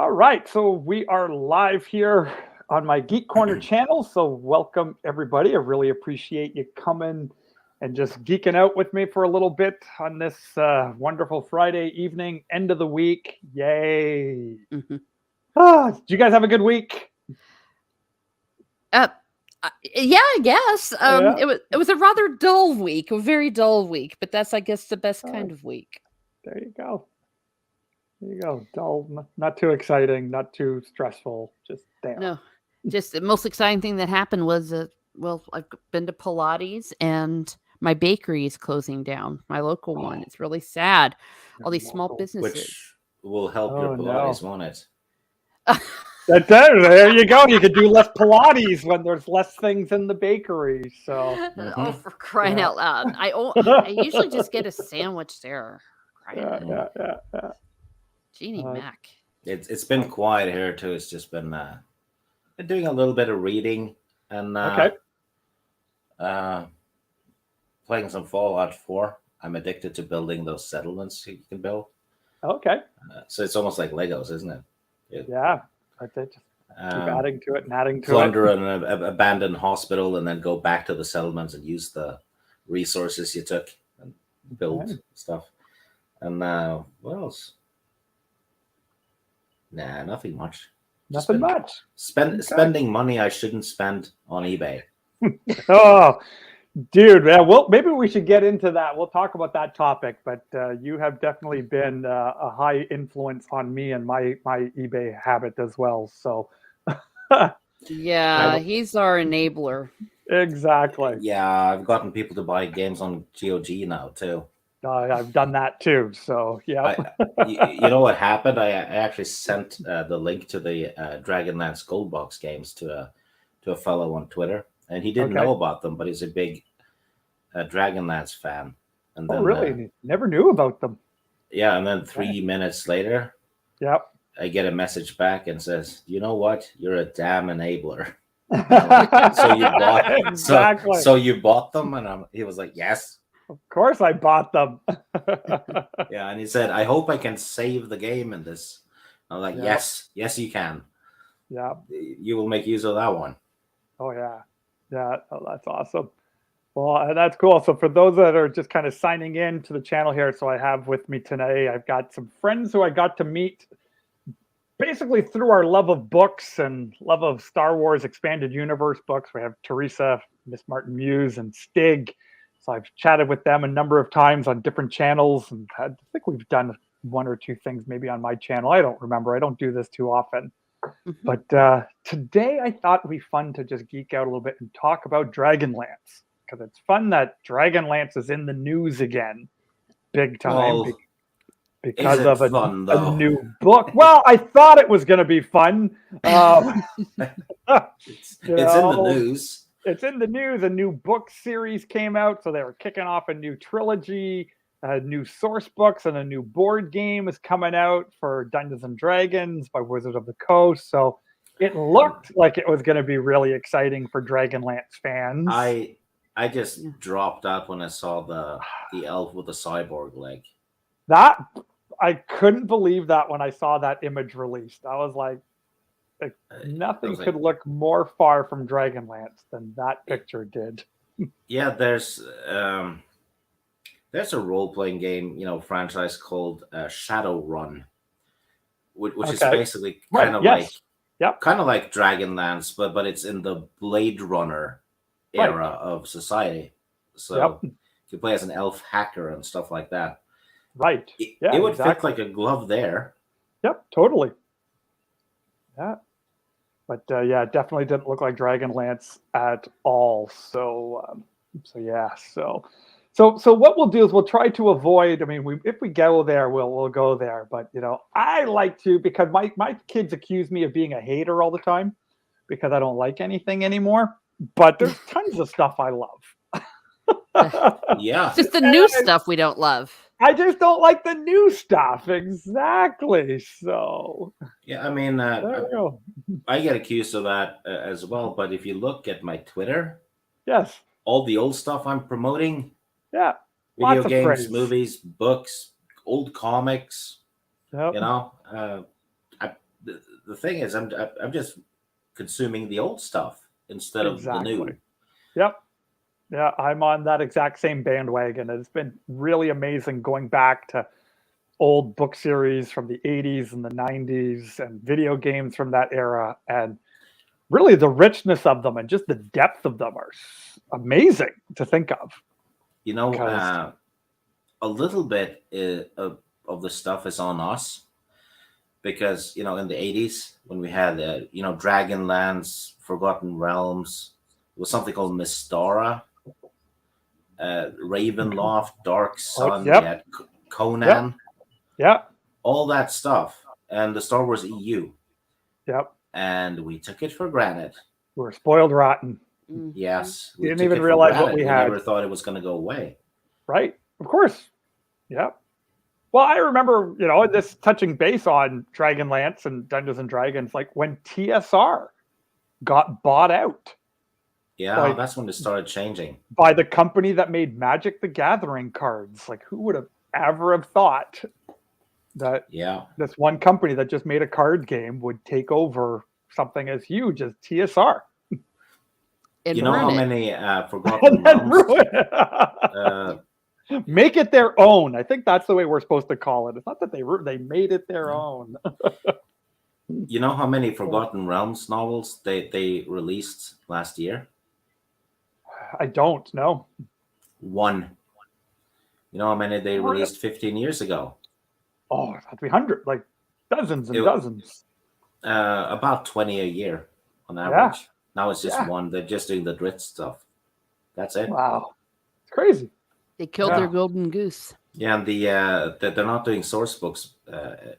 All right, so we are live here on my Geek Corner channel. So welcome everybody. I really appreciate you coming and just geeking out with me for a little bit on this wonderful Friday evening, end of the week. Yay! Mhm. Did you guys have a good week? Uh, yeah, I guess. Yeah. It was a rather dull week, a very dull week, but that's, I guess, the best kind of week. There you go. There you go. Dull, not too exciting, not too stressful. Just there. No, just the most exciting thing that happened was I've been to Pilates and my bakery is closing down. My local one. It's really sad. All these small businesses. Which will help Oh, your Pilates, no. won't it? There you go. You could do less Pilates when there's less things in the bakery. So Oh, for crying Yeah. out loud! I usually just get a sandwich there. Crying out loud. yeah. Jeannie Mac. It's been quiet here too. It's just been doing a little bit of reading and Okay. Playing some Fallout 4. I'm addicted to building those settlements you can build. Okay. So it's almost like Legos, isn't it? Yeah. I just keep adding to it and adding to Plunder it. an abandoned hospital and then go back to the settlements and use the resources you took and build Okay. stuff. And what else? Nah, nothing much. Just Nothing been much. Spending money I shouldn't spend on eBay. Oh, dude. Yeah, well, maybe we should get into that. We'll talk about that topic. But you have definitely been a high influence on me and my eBay habit as well. So Yeah, he's our enabler. exactly. Yeah, I've gotten people to buy games on GOG now too. I've done that too. So yeah. You know what happened? I actually sent the link to the Dragonlance Gold Box games to a fellow on Twitter, and he didn't Okay. know about them, but he's a big Dragonlance fan. And then, Oh, really? Never knew about them. Yeah, and then 3 minutes later, Yep. I get a message back and says, "You know what? You're a damn enabler." So you bought exactly. So you bought them, and he was like, "Yes." Of course, I bought them. Yeah, and he said, "I hope I can save the game in this." I'm like, Yep. yes, you can. Yeah. You will make use of that one. Oh yeah. Yeah. Oh, that's awesome. Well, that's cool. So for those that are just kind of signing in to the channel here, so I have with me today, I've got some friends who I got to meet basically through our love of books and love of Star Wars Expanded Universe books. We have Teresa, Miss Martin Muse, and Stig. So I've chatted with them a number of times on different channels, and I think we've done one or two things maybe on my channel. I don't remember. I don't do this too often. Mhm. But today I thought it'd be fun to just geek out a little bit and talk about Dragonlance, because it's fun that Dragonlance is in the news again, big time, Well, because is it of fun, a though? new book. Well, I thought it was going to be fun. It's in the news. It's in the news. A new book series came out, so they were kicking off a new trilogy. New source books and a new board game is coming out for Dungeons and Dragons by Wizards of the Coast. So it looked like it was going to be really exciting for Dragonlance fans. I just dropped out when I saw the elf with the cyborg leg. That I couldn't believe that when I saw that image released. I was like nothing could look more far from Dragonlance than that picture did. Yeah, there's a role-playing game, franchise called Shadowrun, which is basically kind of like Dragonlance, but it's in the Blade Runner era of society. So you play as an elf hacker and stuff like that. Right. It would fit like a glove there. Yep, totally. Yeah. But it definitely didn't look like Dragonlance at all. So So what we'll do is we'll try to avoid. I mean, if we go there, we'll go there. But I like to, because my kids accuse me of being a hater all the time because I don't like anything anymore. But there's tons of stuff I love. Yeah, it's just the new stuff we don't love. I just don't like the new stuff. Exactly. So yeah, I mean, I get accused of that as well. But if you look at my Twitter, yes, all the old stuff I'm promoting. Yeah. Video games, movies, books, old comics. Yep. the thing is, I'm just consuming the old stuff instead of the new. Yep. Yeah, I'm on that exact same bandwagon. It's been really amazing going back to old book series from the 80s and the 90s and video games from that era. And really the richness of them and just the depth of them are amazing to think of. You know, a little bit of the stuff is on us because, you know, in the 80s when we had, you know, Dragonlance, Forgotten Realms, there was something called Mystara, Ravenwolf, Dark Sun, we had Conan. Yep. All that stuff. And the Star Wars EU. Yep. And we took it for granted. We were spoiled rotten. Yes. We didn't even realize what we had. We never thought it was going to go away. Right. Of course. Yep. Well, I remember, you know, this touching base on Dragonlance and Dungeons and Dragons, like when TSR got bought out. Yeah, like, that's when it started changing. By the company that made Magic the Gathering cards. Like, who would have ever have thought that this one company that just made a card game would take over something as huge as TSR? You know how many Forgotten Realms? Make it their own. I think that's the way we're supposed to call it. It's not that they made it their own. You know how many Forgotten Realms novels they released last year? I don't know. 1. You know how many they released 15 years ago? Oh, it had to be 100, like dozens and dozens. About 20 a year on average. Yeah. Now it's just 1. They're just doing the Dritz stuff. That's it. Wow. It's crazy. They killed their golden goose. Yeah, and they're not doing source books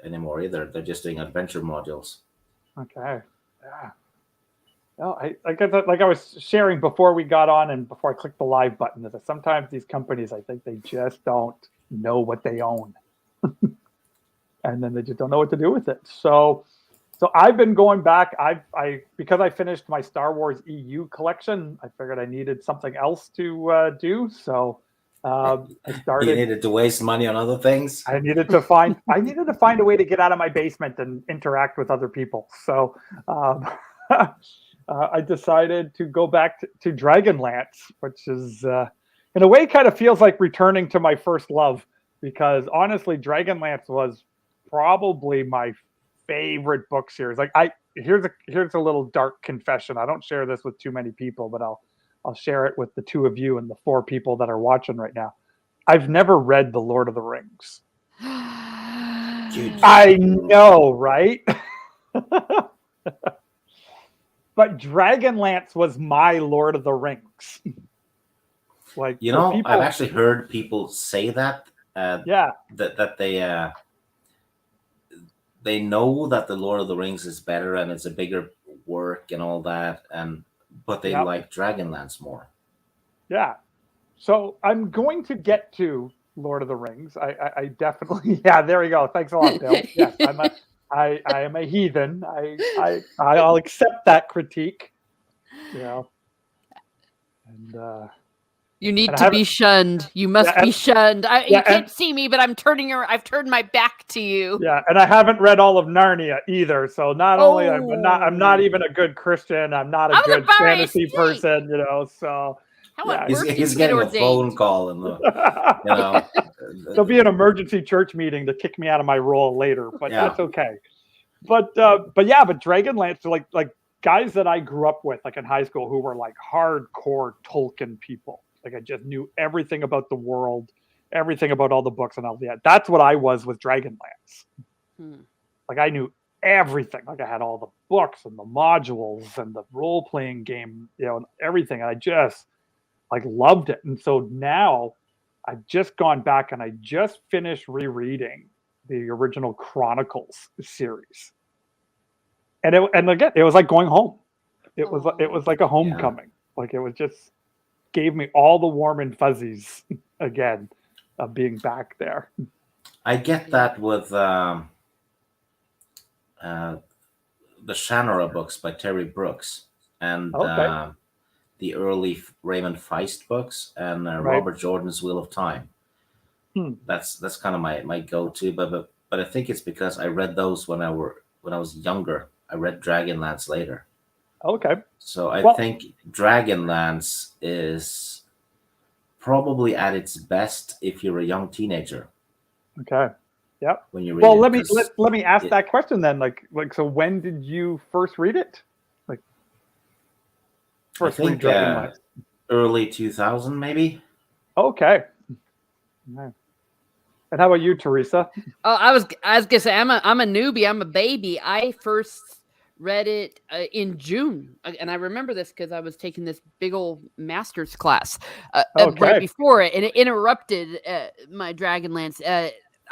anymore either. They're just doing adventure modules. Okay. Yeah. No, like I was sharing before we got on and before I clicked the live button, that sometimes these companies, I think they just don't know what they own. And then they just don't know what to do with it. So I've been going back. Because I finished my Star Wars EU collection, I figured I needed something else to do. So I started. You needed to waste money on other things. I needed to find a way to get out of my basement and interact with other people. So I decided to go back to Dragonlance, which is in a way kind of feels like returning to my first love, because honestly, Dragonlance was probably my favorite book series. Like here's a little dark confession. I don't share this with too many people, but I'll share it with the 2 of you and the 4 people that are watching right now. I've never read The Lord of the Rings. I know, right? But Dragonlance was my Lord of the Rings. Like, you know, I've actually heard people say that. That they know that the Lord of the Rings is better and it's a bigger work and all that, but they like Dragonlance more. Yeah. So I'm going to get to Lord of the Rings. I definitely, there we go. Thanks a lot, Bill. Yes, I am a heathen. I'll accept that critique. You know. And you need to be shunned. You must be shunned. You can't see me, but I've turned my back to you. Yeah, and I haven't read all of Narnia either. So not only I'm not even a good Christian. I'm not a good fantasy person. You know, so. He's getting a phone call and you know. There'll be an emergency church meeting to kick me out of my role later, but that's okay. But Dragonlance, like guys that I grew up with, like in high school, who were like hardcore Tolkien people. Like I just knew everything about the world, everything about all the books and all that. That's what I was with Dragonlance. Like I knew everything. Like I had all the books and the modules and the role-playing game, you know, and everything. And I just like loved it. And so now I've just gone back and I just finished rereading the original Chronicles series. And again, it was like going home. It was like a homecoming. Like it was just gave me all the warm and fuzzies again of being back there. I get that with the Shannara books by Terry Brooks and the early Raymond Feist books and Robert Jordan's Wheel of Time. That's kind of my go-to, but I think it's because I read those when I when I was younger. I read Dragonlance later. Okay. So I think Dragonlance is probably at its best if you're a young teenager. Okay. Yep. When you read well, it, let me ask that question then. Like, so when did you first read it? Like, first read Dragonlance? Early 2000, maybe. Okay. And how about you, Teresa? Oh, I was gonna say I'm a newbie. I'm a baby. I first read it in June, and I remember this because I was taking this big old master's class right before it, and it interrupted my Dragonlance.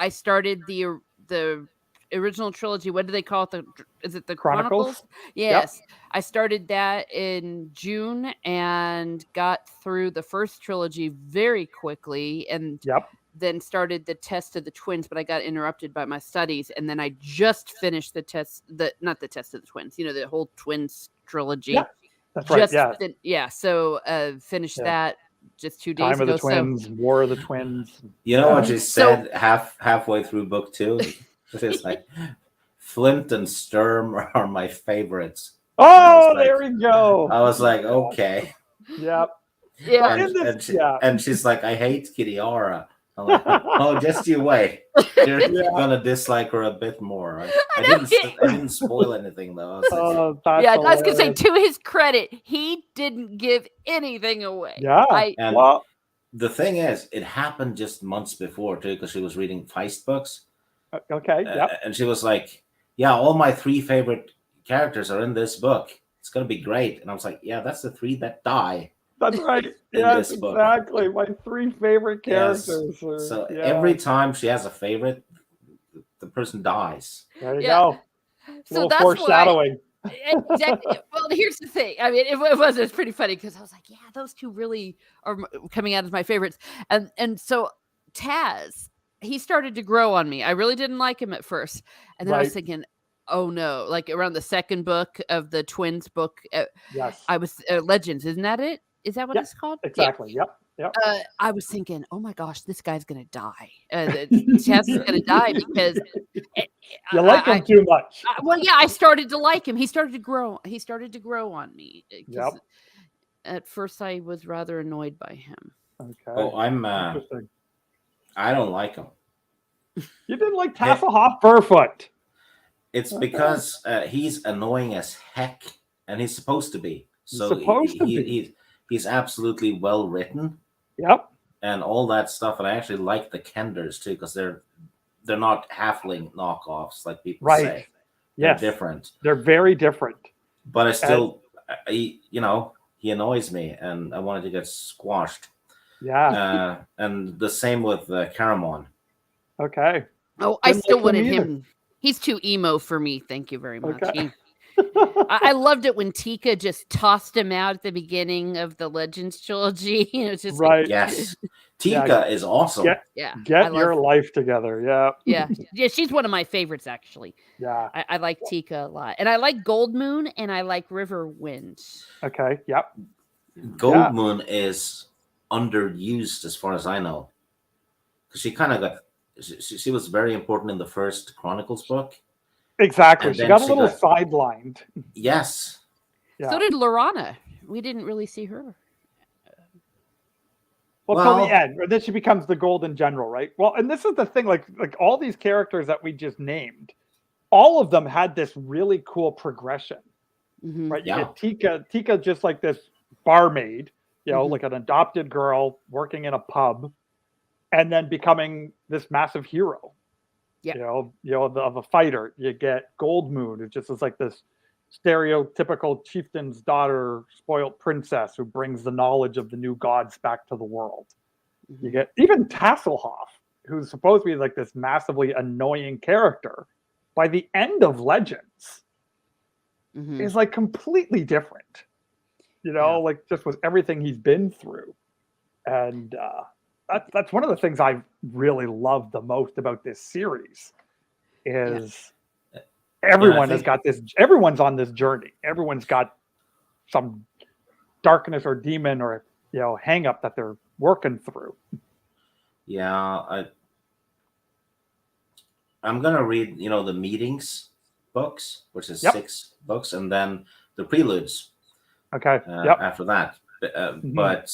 I started the original trilogy. What do they call it? Is it the Chronicles? Yes. Yep. I started that in June and got through the first trilogy very quickly, and then started the Test of the Twins, but I got interrupted by my studies, and then I just finished not the Test of the Twins, the whole Twins trilogy. Yeah, that's right. So finished that just 2 days ago. Time of the Twins, War of the Twins. You know what you said halfway through book 2? It's like Flint and Sturm are my favorites. Oh, there we go. I was like, okay. Yep. Yeah. And she's like, I hate Kitiara. I'm like, oh, just you wait. You're gonna dislike her a bit more. I didn't spoil anything though. I was gonna say, to his credit, he didn't give anything away. Yeah. The thing is, it happened just months before too, because she was reading Feist books. Okay. And she was like, "Yeah, all my 3 favorite characters are in this book. It's gonna be great." And I was like, "Yeah, that's the 3 that die." That's right. Yes, exactly. My 3 favorite characters. Yes. So every time she has a favorite, the person dies. There you go. So that's foreshadowing. Exactly. Well, here's the thing. I mean, it was pretty funny because I was like, yeah, those 2 really are coming out as my favorites. And so Taz, he started to grow on me. I really didn't like him at first. And then I was thinking, oh no, like around the second book of the Twins book. I was Legends. Isn't that it? Is that what it's called? Exactly. Yeah. Yep. I was thinking, oh my gosh, this guy's gonna die. Taz is gonna die because you like him too much. I started to like him. He started to grow. He started to grow on me. Yep. At first, I was rather annoyed by him. Okay. Oh, I don't like him. You didn't like Tasselhoff Furfoot. It's because he's annoying as heck, and he's supposed to be. So he's absolutely well written. Yep. And all that stuff. And I actually like the Kenders too, because they're not halfling knockoffs like people say. They're different. They're very different. But I still, he annoys me, and I wanted to get squashed. Yeah. And the same with Caramon. Okay. Oh, I still wanted him. He's too emo for me. Thank you very much. Okay. I loved it when Tika just tossed him out at the beginning of the Legends trilogy. It was just right. Yes. Tika is awesome. Get your life together. Yeah. Yeah. She's one of my favorites, actually. Yeah. I like Tika a lot. And I like Gold Moon and I like Riverwind. Okay. Yep. Gold Moon is underused as far as I know. Because she kind of she was very important in the first Chronicles book. Exactly. She got a little sidelined. Yes. Yeah. So did Lorana. We didn't really see her. Well, till the end. Or then she becomes the Golden General, right? Well, and this is the thing, like all these characters that we just named, all of them had this really cool progression. Mm-hmm. Right? You get Tika just like this barmaid, like an adopted girl working in a pub, and then becoming this massive hero. Yeah. Of a fighter. You get Gold Moon, who just is like this stereotypical chieftain's daughter, spoiled princess who brings the knowledge of the new gods back to the world. Mm-hmm. You get even Tasselhoff, who's supposed to be like this massively annoying character. By the end of Legends, is like completely different. Like just with everything he's been through. And that's one of the things I really love the most about this series is everyone has got this. Everyone's on this journey. Everyone's got some darkness or demon or hang up that they're working through. Yeah, I'm gonna read the meetings books, which is 6 books, and then the preludes. Okay. After that, but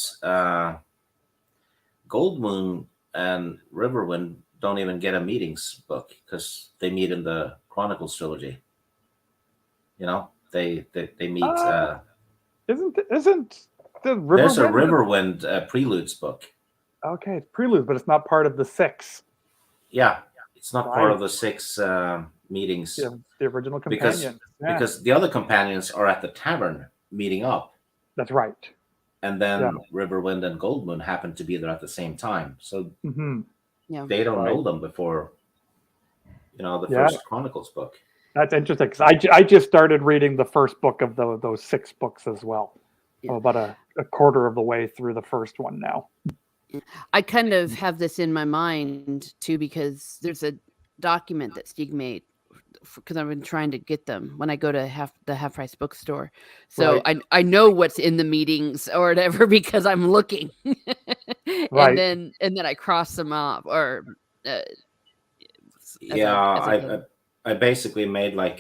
Gold Moon and Riverwind don't even get a meetings book because they meet in the Chronicles trilogy. You know, they meet. Isn't the Riverwind? There's a Riverwind preludes book. Okay, it's preludes, but it's not part of the 6. Yeah, it's not part of the 6 meetings. Yeah, the original companion. Because the other companions are at the tavern meeting up. That's right. And then Riverwind and Goldmoon happen to be there at the same time. So they don't know them before, the first Chronicles book. That's interesting because I just started reading the first book of those 6 books as well. About a quarter of the way through the first one now. I kind of have this in my mind too because there's a document that Stieg made because I've been trying to get them when I go to the half price bookstore. So I know what's in the meetings or whatever because I'm looking. And then I cross them off or I basically made like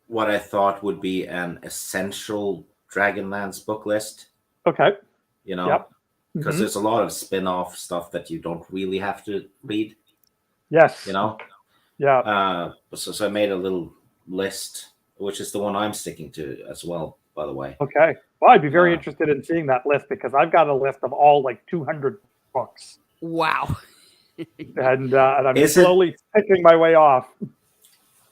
what I thought would be an essential Dragonlance book list. Okay. Because there's a lot of spin-off stuff that you don't really have to read. Yes. Yeah. So I made a little list, which is the one I'm sticking to as well, by the way. Okay. Well, I'd be very interested in seeing that list because I've got a list of all like 200 books. Wow. and I'm slowly picking my way off.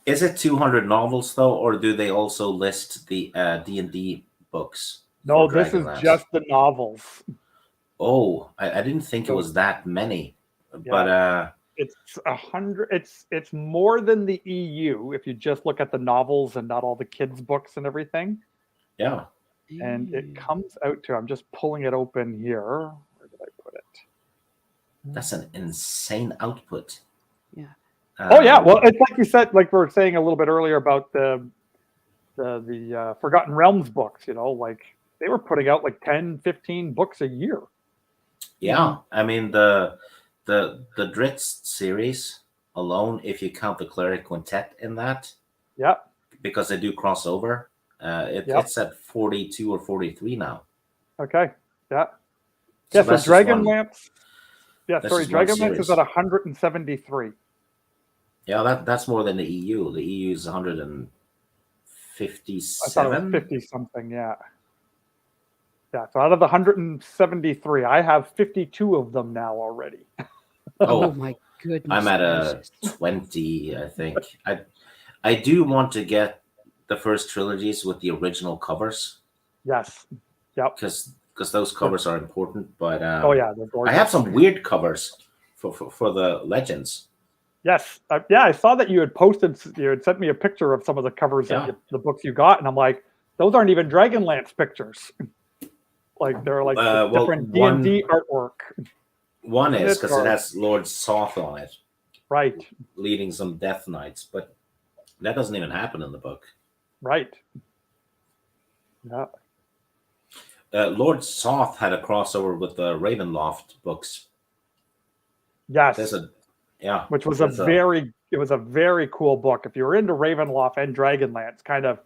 Is it 200 novels though, or do they also list the D&D books? No, this is just the novels. Oh, I didn't think it was that many, but it's 100. It's more than the EU if you just look at the novels and not all the kids' books and everything. Yeah, and it comes out to. I'm just pulling it open here. Where did I put it? That's an insane output. Yeah. Well, it's like you said, like we were saying a little bit earlier about the Forgotten Realms books. Like they were putting out like 10, 15 books a year. Yeah, I mean the Dritz series alone, if you count the Cleric Quintet in that, because they do crossover, it's at 42 or 43 now. Okay, so Dragonlance. Dragonlance is at 173. Yeah, that's more than the EU. The EU is 157. I thought it was 50 something. Yeah. So out of the 173, I have 52 of them now already. Oh my goodness! I'm at a 20, I think. I do want to get the first trilogies with the original covers. Yes. Yep. Because those covers are important. But they're gorgeous. I have some weird covers for the Legends. Yes. I saw that you had posted. You had sent me a picture of some of the covers of the books you got, and I'm like, those aren't even Dragonlance pictures. Like they're like different D&D artwork. One is because it has Lord Soth on it, right? Leading some Death Knights, but that doesn't even happen in the book, right? Yeah. Lord Soth had a crossover with the Ravenloft books. Yes, which was a very cool book. If you were into Ravenloft and Dragonlance, kind of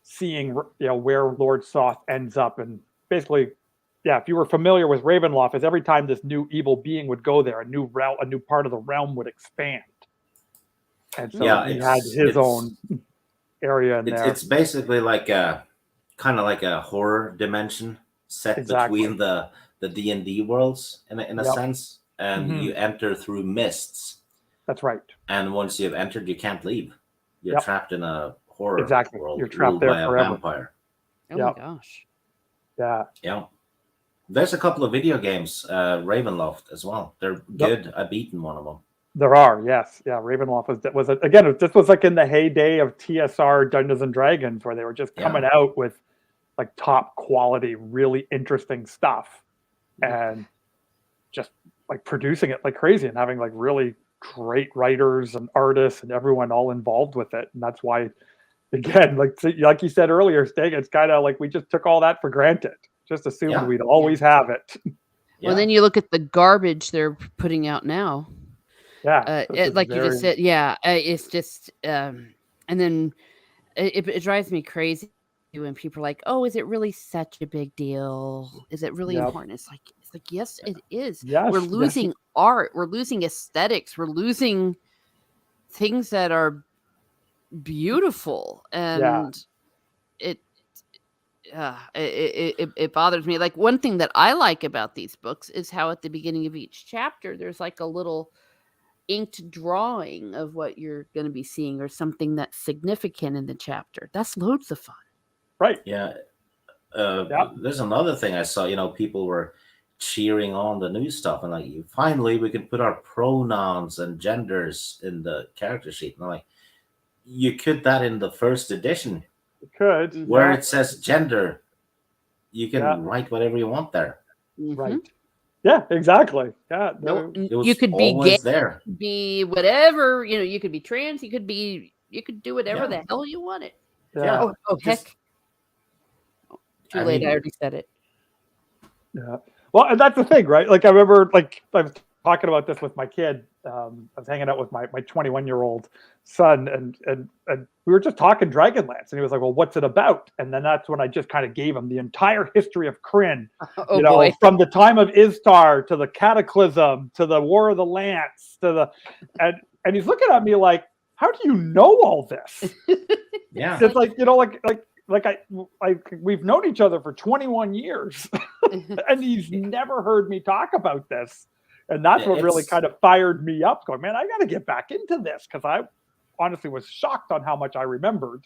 seeing where Lord Soth ends up and. Basically, if you were familiar with Ravenloft, is every time this new evil being would go there, a new part of the realm would expand, and so he had his own area in there. It's basically like kind of like a horror dimension set between the D&D worlds in a sense, and you enter through mists. That's right. And once you've entered, you can't leave. You're trapped in a horror world. You're trapped there forever. A vampire. Oh my gosh. Yeah. There's a couple of video games, Ravenloft as well. They're good. I've beaten one of them. There are, yes. Yeah, Ravenloft was again, this was like in the heyday of TSR Dungeons and Dragons where they were just coming out with like top quality, really interesting stuff and just like producing it like crazy and having like really great writers and artists and everyone all involved with it. And that's why again, like you said earlier, Stig, it's kind of like we just took all that for granted. Just assumed we'd always have it. Well, then you look at the garbage they're putting out now. Like you just said, it's just, and then it drives me crazy when people are like, "Oh, is it really such a big deal? Is it really important?" It's like, yes, it is. Yes, we're losing art. We're losing aesthetics. We're losing things that are beautiful, and it bothers me. Like, one thing that I like about these books is how at the beginning of each chapter, there's like a little inked drawing of what you're going to be seeing or something that's significant in the chapter. That's loads of fun. Right. Yeah. There's another thing I saw, people were cheering on the new stuff and like, finally we can put our pronouns and genders in the character sheet. And I'm like, you could that in the first edition. You could. Where it says gender, you can write whatever you want there. Right. Yeah, exactly. Yeah. You could be gay, there. Be whatever, you could be trans, you could do whatever the hell you wanted. Yeah. Oh heck. Too late, I already said it. Yeah. Well, and that's the thing, right? Like, I remember, like, I was talking about this with my kid. I was hanging out with my 21-year-old son, and we were just talking Dragonlance, and he was like, "Well, what's it about?" And then that's when I just kind of gave him the entire history of Krynn, boy. From the time of Istar to the Cataclysm to the War of the Lance to the, and he's looking at me like, "How do you know all this?" Yeah, it's like we've known each other for 21 years, and he's never heard me talk about this. And that's what really kind of fired me up, going, man, I got to get back into this, because I honestly was shocked on how much I remembered.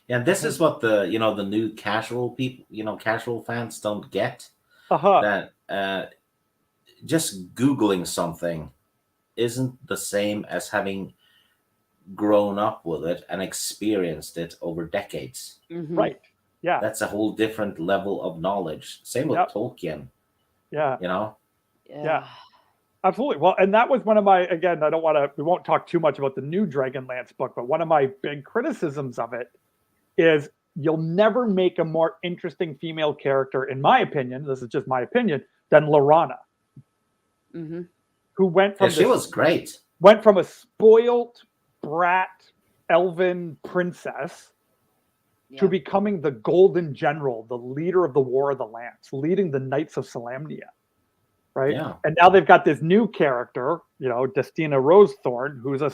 Yeah, this is what the new casual people, casual fans don't get. That just Googling something isn't the same as having grown up with it and experienced it over decades. Mm-hmm. Right. Yeah. That's a whole different level of knowledge. Same with Tolkien. Yeah. Yeah, absolutely. Well, and that was one of my, again, we won't talk too much about the new Dragonlance book, but one of my big criticisms of it is you'll never make a more interesting female character, in my opinion, this is just my opinion, than Laurana. Mm-hmm. Who went from she was great. Went from a spoiled brat elven princess to becoming the Golden General, the leader of the War of the Lance, leading the Knights of Solamnia. Right. Yeah. And now they've got this new character, Destina Rosethorn, who's a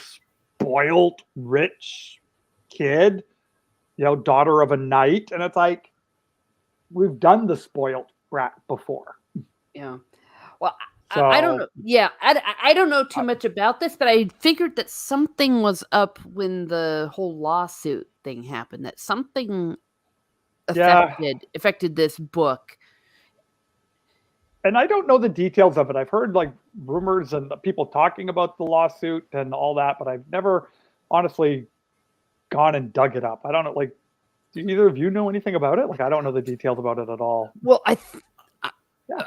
spoiled, rich kid, daughter of a knight. And it's like, we've done the spoiled brat before. Yeah. Well, so, I don't know. Yeah. I don't know too much about this, but I figured that something was up when the whole lawsuit thing happened, that something affected this book. And I don't know the details of it. I've heard like rumors and people talking about the lawsuit and all that, but I've never honestly gone and dug it up. I don't know. Like, do either of you know anything about it? Like, I don't know the details about it at all. Well,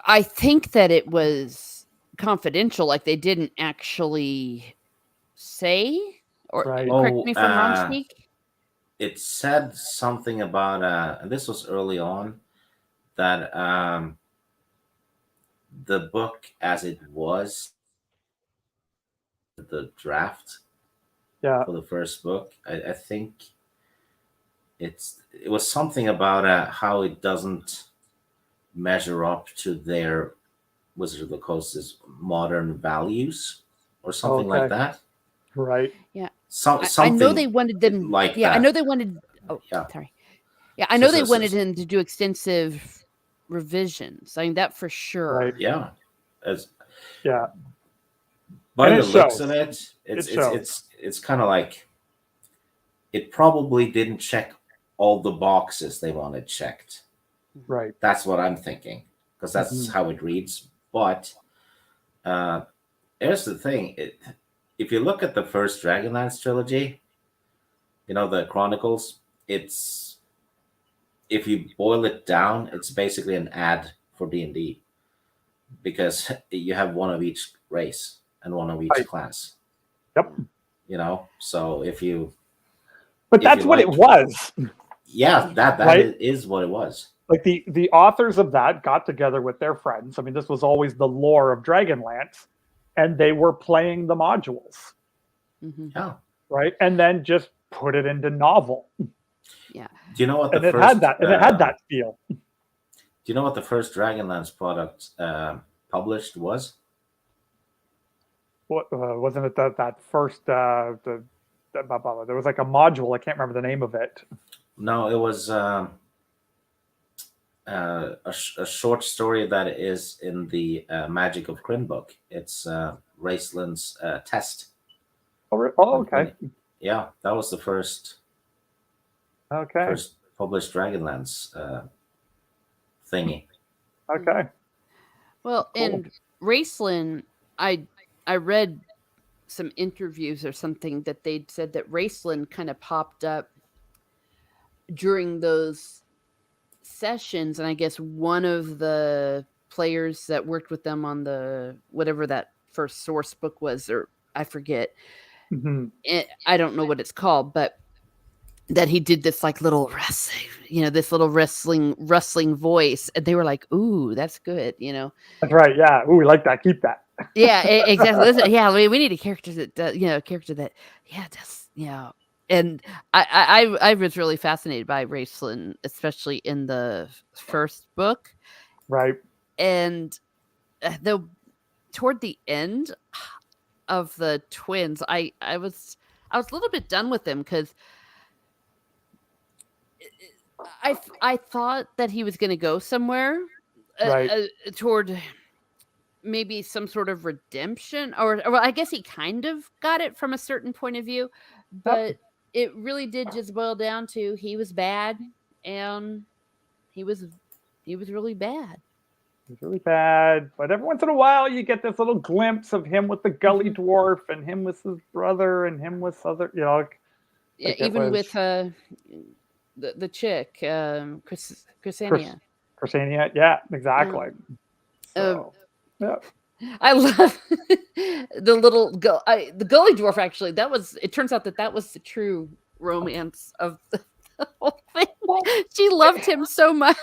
I think that it was confidential. Like, they didn't actually say, or correct me if I'm wrong, Sneak. It said something about, and this was early on, that the book as it was, the draft for the first book, I think it was something about how it doesn't measure up to their Wizard of the Coast's modern values or something like that. Right. Yeah. Something I know they wanted them like that. I know they wanted. Oh, sorry. Yeah, I know they wanted him to do extensive revisions. I mean, that for sure. Right. Yeah. By the looks of it, it's kind of like it probably didn't check all the boxes they wanted checked. Right. That's what I'm thinking, because that's how it reads. But here's the thing: if you look at the first Dragonlance trilogy, the Chronicles, it's, if you boil it down, it's basically an ad for D&D, because you have one of each race and one of each class. Yep. So if you, but that's what it was. Yeah, that is what it was. Like the authors of that got together with their friends. I mean, this was always the lore of Dragonlance, and they were playing the modules. Mm-hmm. Yeah. Right. And then just put it into novel. Yeah. Do you know what the and it first had that and it had that feel. Do you know what the first Dragonlance product published was? What wasn't it that first there was like a module, I can't remember the name of it. No, it was a short story that is in the Magic of Kryn book. It's Raceland's Test. Oh, okay. Yeah, that was the first published Dragonlance thingy. Okay. Well, cool. And Raceland, I read some interviews or something that they'd said that Raceland kind of popped up during those sessions, and I guess one of the players that worked with them on the whatever that first source book was, or I forget. Mm-hmm. I don't know what it's called, but that he did this like little wrestling, this little rustling voice, and they were like, "Ooh, that's good," That's right. Yeah. Ooh, we like that. Keep that. Yeah, exactly. Listen, yeah, we need a character that does, does, And I was really fascinated by Raceland, especially in the first book, right? And toward the end of the twins, I was a little bit done with them because I thought that he was going to go somewhere toward maybe some sort of redemption, or I guess he kind of got it from a certain point of view, but it really did just boil down to he was bad, and he was really bad. He's really bad, but every once in a while you get this little glimpse of him with the gully dwarf, and him with his brother, and him with other, even with the chick, Chrysania. Chrysania, yeah, exactly. So, yeah. I love the little the gully dwarf. Actually, it turns out that was the true romance of the whole thing. She loved him so much.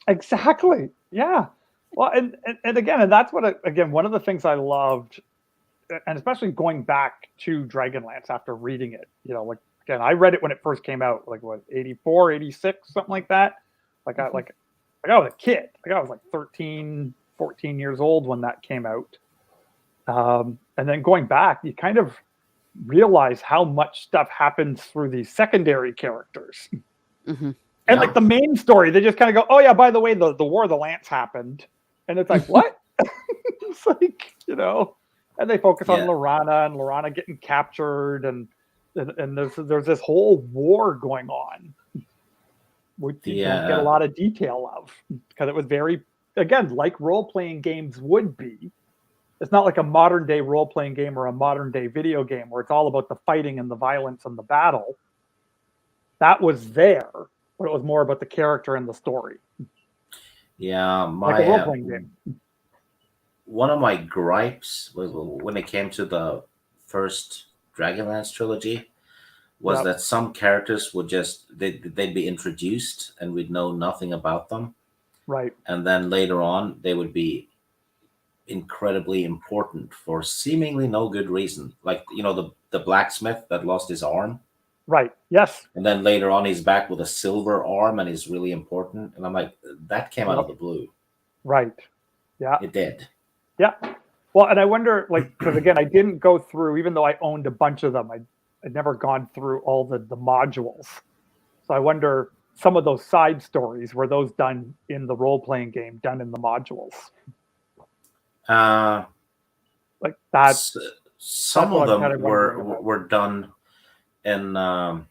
Exactly. Yeah. Well, and that's what one of the things I loved, and especially going back to Dragonlance after reading it. I read it when it first came out, like what, 84, 86, something like that. I was a kid. I was like 13, 14 years old when that came out. And then going back, you kind of realize how much stuff happens through these secondary characters. Mm-hmm. And like the main story, they just kind of go, oh yeah, by the way, the War of the Lance happened. And it's like, what? It's like, and they focus on Lorana getting captured, and there's this whole war going on, which you don't get a lot of detail of, because it was very, again, like role-playing games would be. It's not like a modern day role-playing game or a modern day video game where it's all about the fighting and the violence and the battle. That was there, but it was more about the character and the story. Yeah, like a role-playing game. One of my gripes when it came to the first Dragonlance trilogy was that some characters would they'd be introduced and we'd know nothing about them. Right. And then later on, they would be incredibly important for seemingly no good reason. Like, the blacksmith that lost his arm. Right. Yes. And then later on, he's back with a silver arm and he's really important. And I'm like, that came out of the blue. Right. Yeah. It did. Yeah. Well, and I wonder, because again, I didn't go through, even though I owned a bunch of them, I'd never gone through all the modules. So I wonder, some of those side stories, were those done in the role-playing game, done in the modules? Like that. Some of them were done in the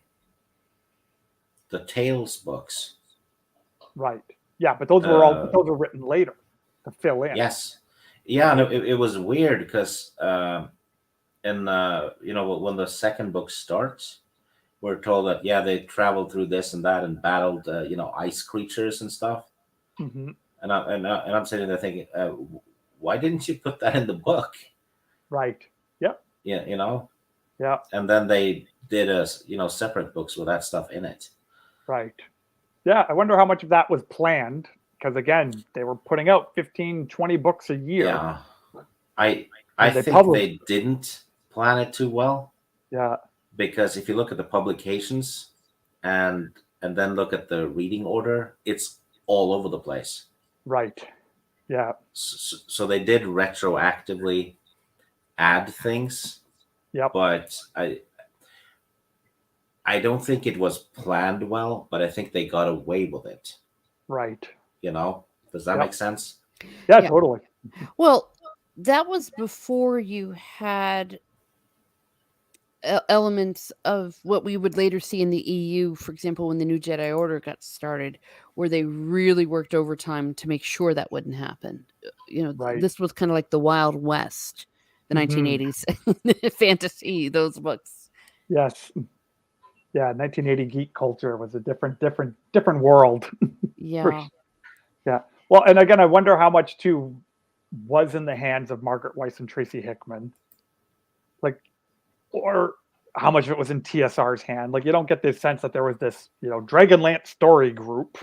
Tales books. Right. Yeah, but those were written later to fill in. Yes. Yeah, and it was weird because when the second book starts, we're told that they traveled through this and that and battled ice creatures and stuff. Mm-hmm. And I'm sitting there thinking, why didn't you put that in the book? Right. Yep. Yeah. Yeah. And then they did separate books with that stuff in it. Right. Yeah, I wonder how much of that was planned, because again, they were putting out 15, 20 books a year. Yeah. I I think they didn't plan it too well. Yeah. Because if you look at the publications and then look at the reading order, it's all over the place. Right. Yeah. So they did retroactively add things. Yep. But I don't think it was planned well, but I think they got away with it. Right. Does that make sense? Yeah, totally. Well, that was before you had elements of what we would later see in the EU, for example, when the New Jedi Order got started, where they really worked overtime to make sure that wouldn't happen. Right. This was kind of like the Wild West, the 1980s fantasy, those books. Yes. Yeah, 1980 geek culture was a different world. Yeah. Yeah. Well, and again, I wonder how much too was in the hands of Margaret Weiss and Tracy Hickman, or how much of it was in TSR's hand. You don't get this sense that there was this, Dragonlance story group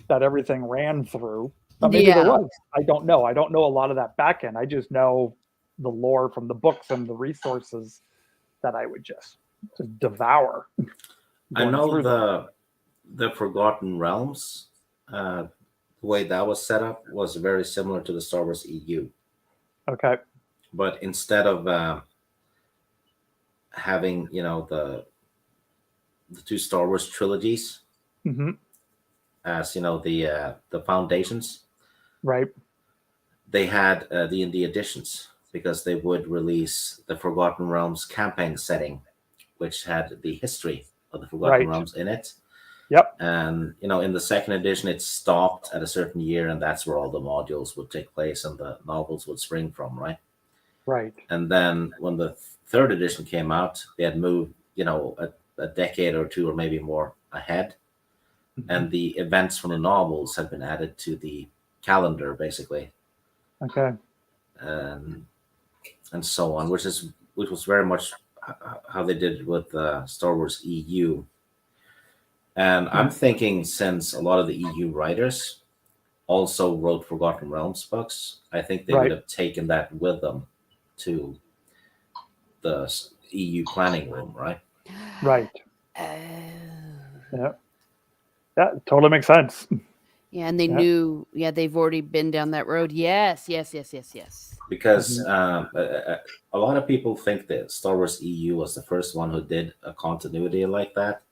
that everything ran through. But maybe there was. I don't know. I don't know a lot of that back end. I just know the lore from the books and the resources that I would just devour. I know the Forgotten Realms, the way that was set up was very similar to the Star Wars EU. Okay. But instead of having, the two Star Wars trilogies as, the foundations. Right. They had the D&D editions because they would release the Forgotten Realms campaign setting, which had the history of the Forgotten Realms in it. Yep. And, in the second edition, it stopped at a certain year, and that's where all the modules would take place and the novels would spring from, right? Right. And then when the third edition came out, they had moved, a decade or two or maybe more ahead. And the events from the novels had been added to the calendar, basically. Okay. And so on, which was very much how they did with Star Wars EU. And I'm thinking, since a lot of the EU writers also wrote Forgotten Realms books, I think they would have taken that with them to the EU planning room, right? Right. Yeah. Yeah, totally makes sense. Yeah, and they knew, they've already been down that road. Yes. Because a lot of people think that Star Wars EU was the first one who did a continuity like that.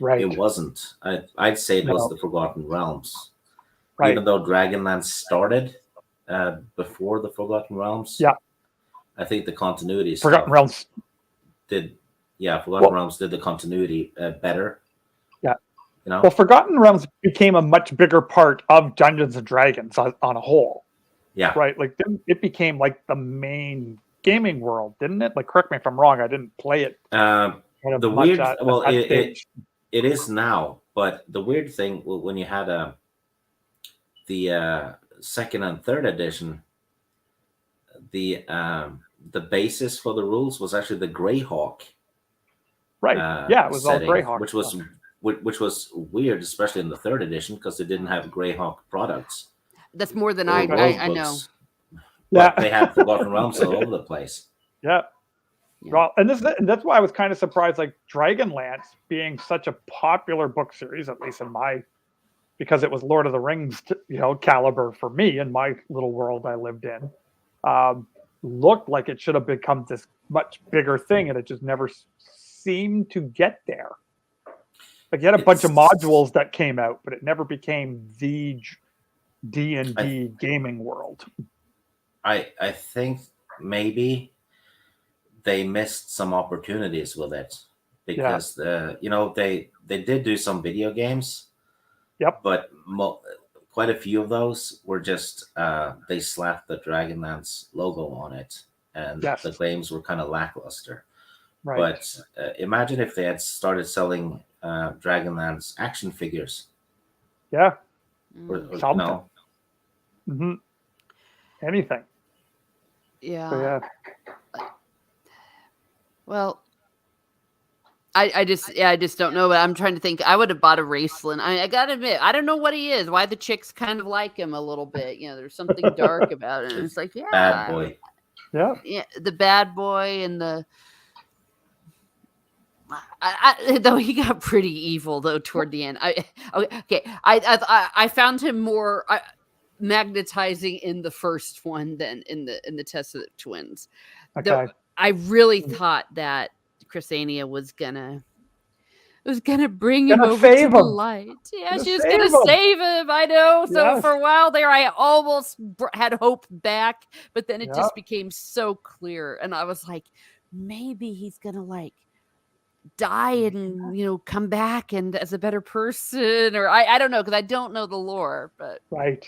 Right. It wasn't. I'd say it was the Forgotten Realms. Right. Even though Dragonlance started before the Forgotten Realms. Yeah. I think the continuity Forgotten Realms did. Yeah, Forgotten Realms did the continuity better. Yeah. Well, Forgotten Realms became a much bigger part of Dungeons and Dragons on a whole. Yeah. Right. It became the main gaming world, didn't it? Correct me if I'm wrong. I didn't play it. The weird. It is now, but the weird thing when you had the second and third edition, the basis for the rules was actually the Greyhawk. Right. It was setting, all Greyhawk, which was weird, especially in the third edition, because they didn't have Greyhawk products. That's more than I know. But they had Forgotten Realms all over the place. Yeah. Well, and that's why I was kind of surprised, Dragonlance being such a popular book series, at least in because it was Lord of the Rings, caliber for me in my little world I lived in. Looked like it should have become this much bigger thing, and it just never seemed to get there. You had a bunch of modules that came out, but it never became the D&D gaming world. I think maybe they missed some opportunities with it because they did do some video games. Yep. But quite a few of those were just they slapped the Dragonlance logo on it, and the games were kind of lackluster. Right. But imagine if they had started selling Dragonlance action figures. Yeah. Or, something. Anything. Yeah. So, yeah. Well, I just don't know, but I'm trying to think. I would have bought a Raceland. I gotta admit, I don't know what he is. Why the chicks kind of like him a little bit. There's something dark about it. And it's bad boy. Yeah. Yeah, the bad boy and the. Though he got pretty evil though toward the end. I found him more magnetizing in the first one than in the Test of the Twins. Okay. I really thought that Chrysania was gonna bring him over to the light. Yeah, she was gonna save him. I know. So for a while there, I almost had hope back, but then it just became so clear, and I was like, maybe he's gonna like die and come back and as a better person, or I don't know, because I don't know the lore, but I'm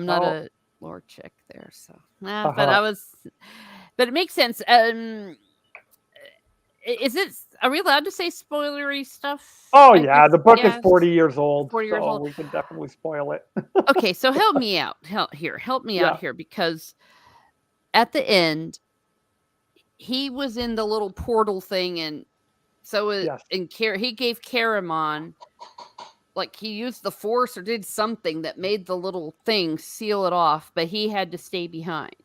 not a lore chick there, so but it makes sense. Are we allowed to say spoilery stuff? Oh yeah, the book is 40 years old, so we can definitely spoil it. Okay, so help me out. Help me out here, because at the end he was in the little portal thing, and so he gave Caramon, like, he used the Force or did something that made the little thing seal it off, but he had to stay behind.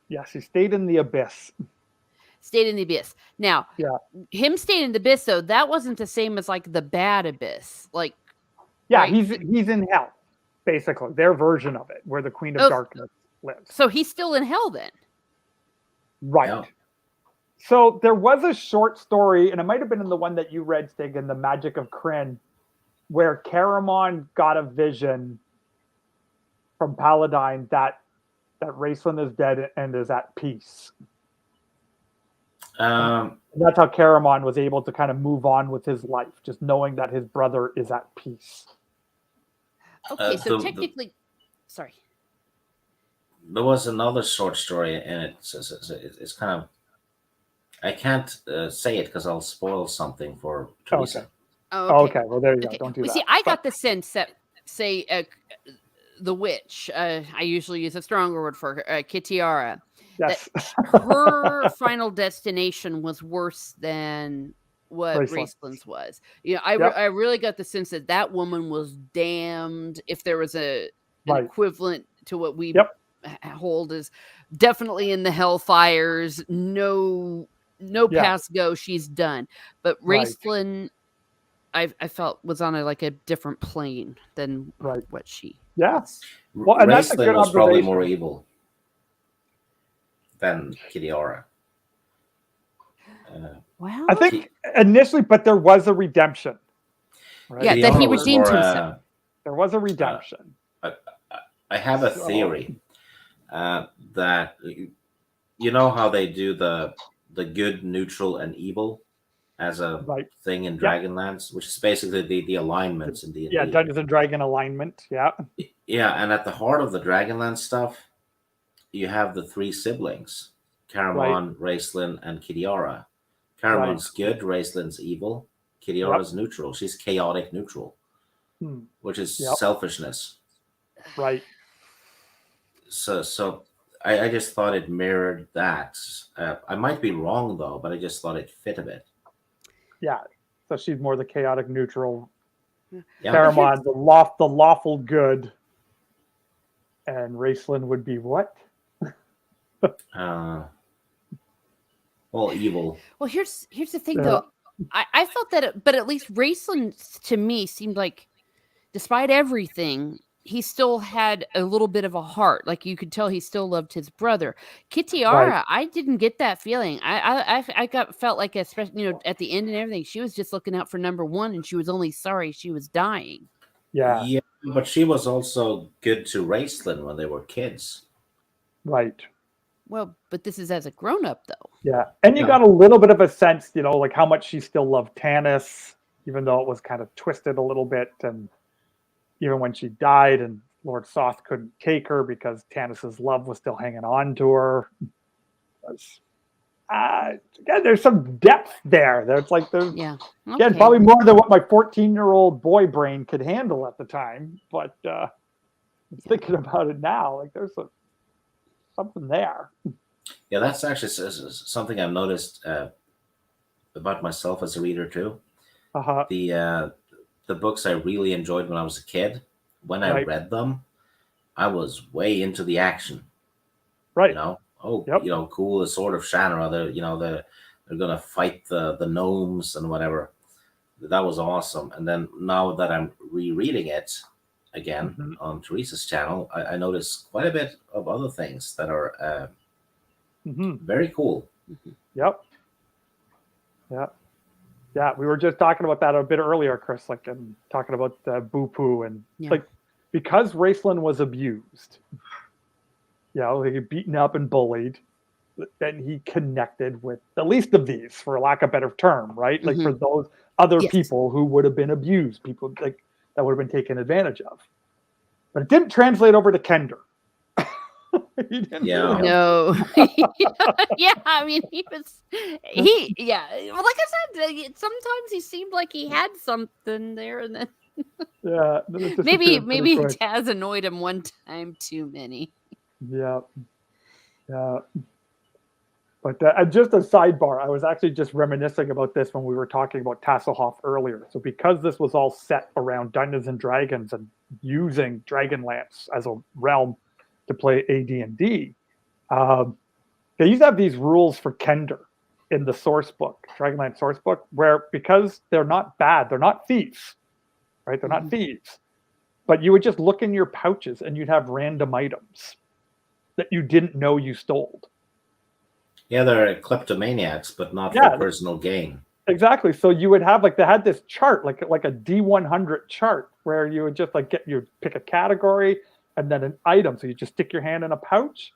Yes, he stayed in the abyss. Now, him staying in the abyss, though, that wasn't the same as like the bad abyss. Like, he's in hell, basically, their version of it, where the Queen of Darkness lives. So he's still in hell then, right? Yeah. So there was a short story, and it might have been in the one that you read, Stig, in The Magic of Kryn, where Caramon got a vision from Paladine that Raistlin is dead and is at peace. That's how Caramon was able to kind of move on with his life, just knowing that his brother is at peace. Okay, so technically, sorry. There was another short story in it. It's kind of, I can't say it because I'll spoil something for Teresa. Okay. Well, there you go. Don't do that. See, I got the sense that, say, the witch, I usually use a stronger word for her, Kitiara, yes. that her final destination was worse than what Raistlin's was. I really got the sense that woman was damned. If there was an equivalent to what we hold as definitely in the hellfires, no pass go, she's done. But Raistlin, I felt was on a different plane than what she. Yeah. Well, and that's a good was probably more evil than Kitiara. Wow. I think initially, but there was a redemption. Right? Yeah, that he redeemed himself. There was a redemption. I have a theory that you know how they do the good, neutral, and evil as a thing in Dragonlance, which is basically the alignments in D&D. Yeah, Dungeons and Dragon alignment. Yeah. Yeah, and at the heart of the Dragonlance stuff, you have the three siblings: Caramon, Raistlin, and Kitiara. Caramon's good, Raistlin's evil, Kitiara's neutral. She's chaotic neutral, which is selfishness. Right. So I just thought it mirrored that. I might be wrong though, but I just thought it fit a bit. Yeah. So she's more the chaotic neutral. Yeah. Caramon, the lawful good, and Raistlin would be what? Well, evil. Well, here's the thing though. I felt that, but at least Raistlin to me seemed like, despite everything, he still had a little bit of a heart. Like you could tell he still loved his brother. Kitiara, I didn't get that feeling. I felt like, especially at the end and everything, she was just looking out for number one, and she was only sorry she was dying. Yeah. Yeah, but she was also good to Raistlin when they were kids. Right. Well, but this is as a grown-up, though. Yeah, and you got a little bit of a sense, like how much she still loved Tanis, even though it was kind of twisted a little bit, and even when she died and Lord Soth couldn't take her because Tanis's love was still hanging on to her. Again, there's some depth there. Again, probably more than what my 14-year-old boy brain could handle at the time. But thinking about it now, there's something there. Yeah, that's actually something I've noticed about myself as a reader too. The books I really enjoyed when I was a kid, when I read them, I was way into the action. Right. cool, the Sword of Shannara. They're gonna fight the gnomes and whatever. That was awesome. And then now that I'm rereading it again on Teresa's channel, I noticed quite a bit of other things that are very cool. Yep. Yeah, we were just talking about that a bit earlier, Chris, like, and talking about Boo-Poo and like, because Raceland was abused, he beaten up and bullied, then he connected with the least of these, for lack of a better term, right? Like for those other people who would have been abused, people like that would have been taken advantage of. But it didn't translate over to Kender. No. Yeah, I mean, well, like I said, sometimes he seemed like he had something there, and then maybe Taz annoyed him one time too many. Yeah. But just a sidebar, I was actually just reminiscing about this when we were talking about Tasselhoff earlier. So because this was all set around Dungeons and Dragons and using Dragonlance as a realm to play AD&D, they used to have these rules for Kender in the source book, Dragonlance source book, where because they're not bad, they're not thieves, right? They're not thieves. But you would just look in your pouches and you'd have random items that you didn't know you stole. Yeah, they're kleptomaniacs, but not for personal gain. Exactly. So you would have they had this chart, like a D100 chart, where you would just you pick a category and then an item. So you just stick your hand in a pouch,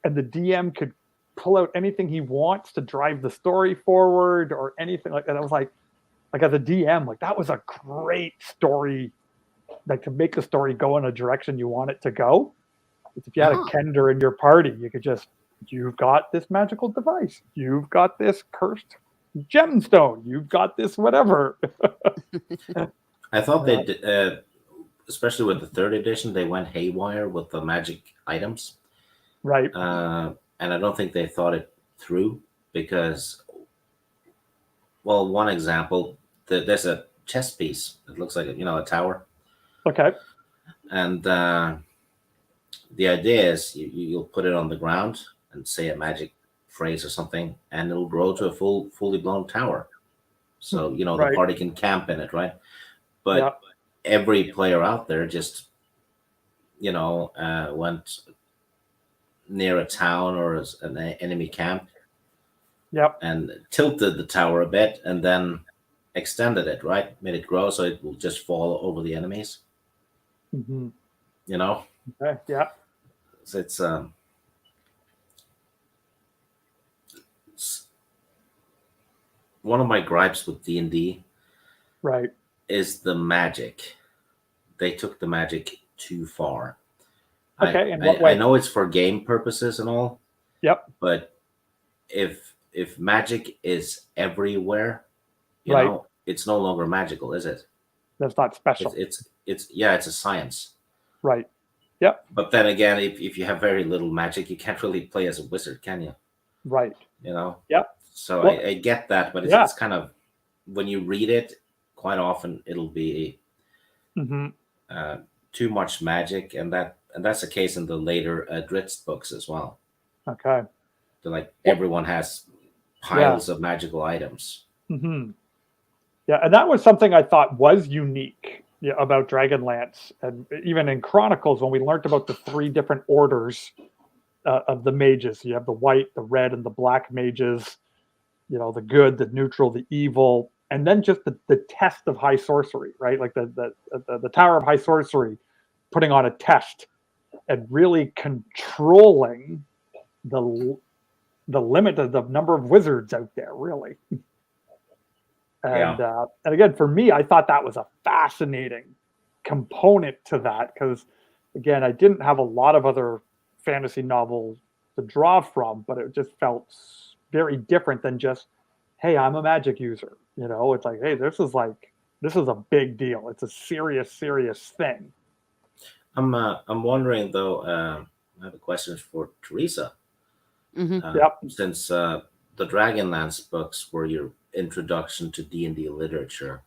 and the DM could pull out anything he wants to drive the story forward or anything like that. I was like as a DM, that was a great story, to make the story go in a direction you want it to go. If you had a Kender in your party, you could just, you've got this magical device, you've got this cursed gemstone, you've got this whatever. I thought they did, especially with the third edition, they went haywire with the magic items. Right. And I don't think they thought it through because, well, one example, there's a chess piece. It looks like a tower. Okay. And the idea is you'll put it on the ground and say a magic phrase or something, and it'll grow to a fully blown tower. So, the party can camp in it, right? But every player out there just, went near a town or an enemy camp. Yep. And tilted the tower a bit and then extended it, right? Made it grow so it will just fall over the enemies. Mm-hmm. Okay, yeah. So it's one of my gripes with D&D, right, is the magic. They took the magic too far. Okay, in what way? I know it's for game purposes and all. Yep. But if magic is everywhere, you know, it's no longer magical, is it? That's not special. It's a science. Right. Yep. But then again, if you have very little magic, you can't really play as a wizard, can you? Right. Yep. So I get that, but it's kind of, when you read it, quite often it'll be too much magic, and that's the case in the later Drizzt books as well. Okay. So everyone has piles of magical items. Mm-hmm. Yeah, and that was something I thought was unique about Dragonlance, and even in Chronicles when we learned about the 3 different orders of the mages. You have the white, the red, and the black mages. The good, the neutral, the evil, and then just the test of high sorcery, right? Like the Tower of High Sorcery, putting on a test and really controlling the limit of the number of wizards out there, really. And again, for me, I thought that was a fascinating component to that because, again, I didn't have a lot of other fantasy novels to draw from, but it just felt very different than just, hey, I'm a magic user. It's like, hey, this is a big deal. It's a serious thing. I'm wondering though. I have a question for Teresa. Mm-hmm. Since the Dragonlance books were your introduction to D&D literature,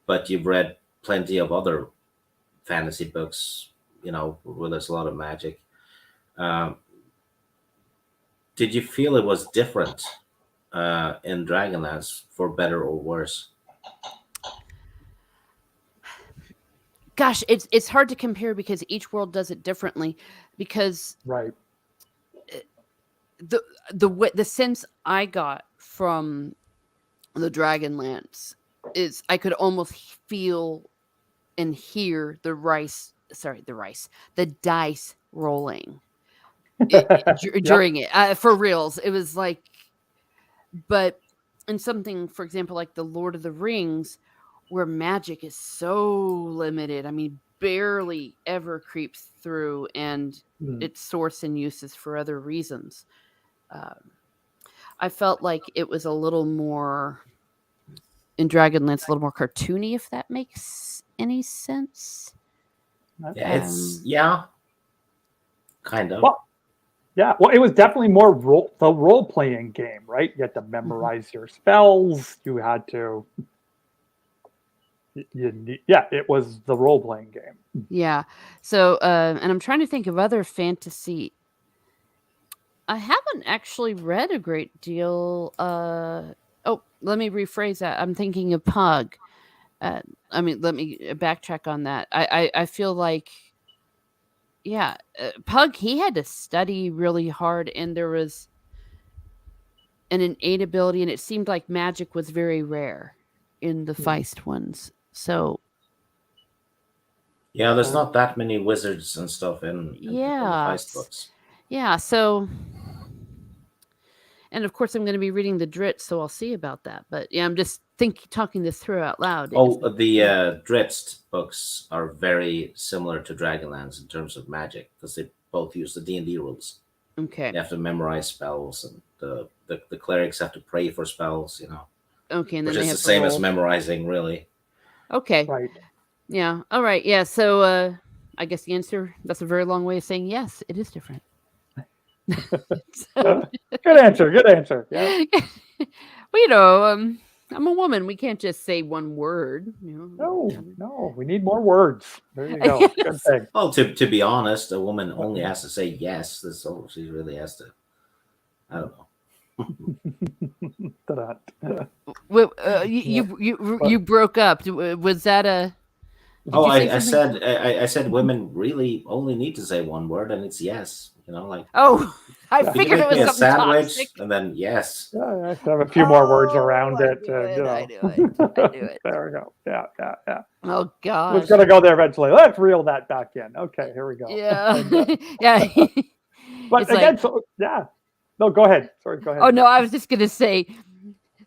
but you've read plenty of other fantasy books, where there's a lot of magic. Did you feel it was different in Dragonlance, for better or worse? Gosh, it's hard to compare because each world does it differently. Because right, the sense I got from the Dragonlance is I could almost feel and hear the dice rolling during it. For reals, it was like, but in something, for example, like the Lord of the Rings, where magic is so limited, I mean, barely ever creeps through, and its source and uses for other reasons. I felt like it was a little more in Dragonlance, a little more cartoony, if that makes any sense. Yeah, kind of. Well, it was definitely more the role playing game, right? You had to memorize your spells. You had to. It was the role playing game. Yeah. So, and I'm trying to think of other fantasy. I haven't actually read a great deal. Let me rephrase that. I'm thinking of Pug. Let me backtrack on that. I feel like, Pug, he had to study really hard, and there was an innate ability, and it seemed like magic was very rare in the Feist ones. So, yeah, there's not that many wizards and stuff in the Feist books. Yeah, so, and of course I'm going to be reading the Dritz, so I'll see about that. But yeah, I'm just talking this through out loud. The Dritz books are very similar to Dragonlance in terms of magic, because they both use the D&D rules. Okay. You have to memorize spells, and the clerics have to pray for spells, Okay, and then which is the same as memorizing, really. Okay. Right. Yeah. All right. Yeah. So I guess the answer, that's a very long way of saying yes, it is different. Good answer. Yeah. Well, I'm a woman. We can't just say one word. No, we need more words. There you go. Yes. Good thing. Well, to be honest, a woman only has to say yes. That's all she really has to. I don't know. You broke up. Was that a? I said women really only need to say one word, and it's yes. I figured it was a something sandwich, toxic. And then yes. Yeah, I have to have a few more words around it. I knew it. There we go. Yeah. Oh God. We're gonna go there eventually. Let's reel that back in. Okay, here we go. Yeah. Yeah. But again, No, go ahead. Sorry, go ahead. Oh no, I was just gonna say,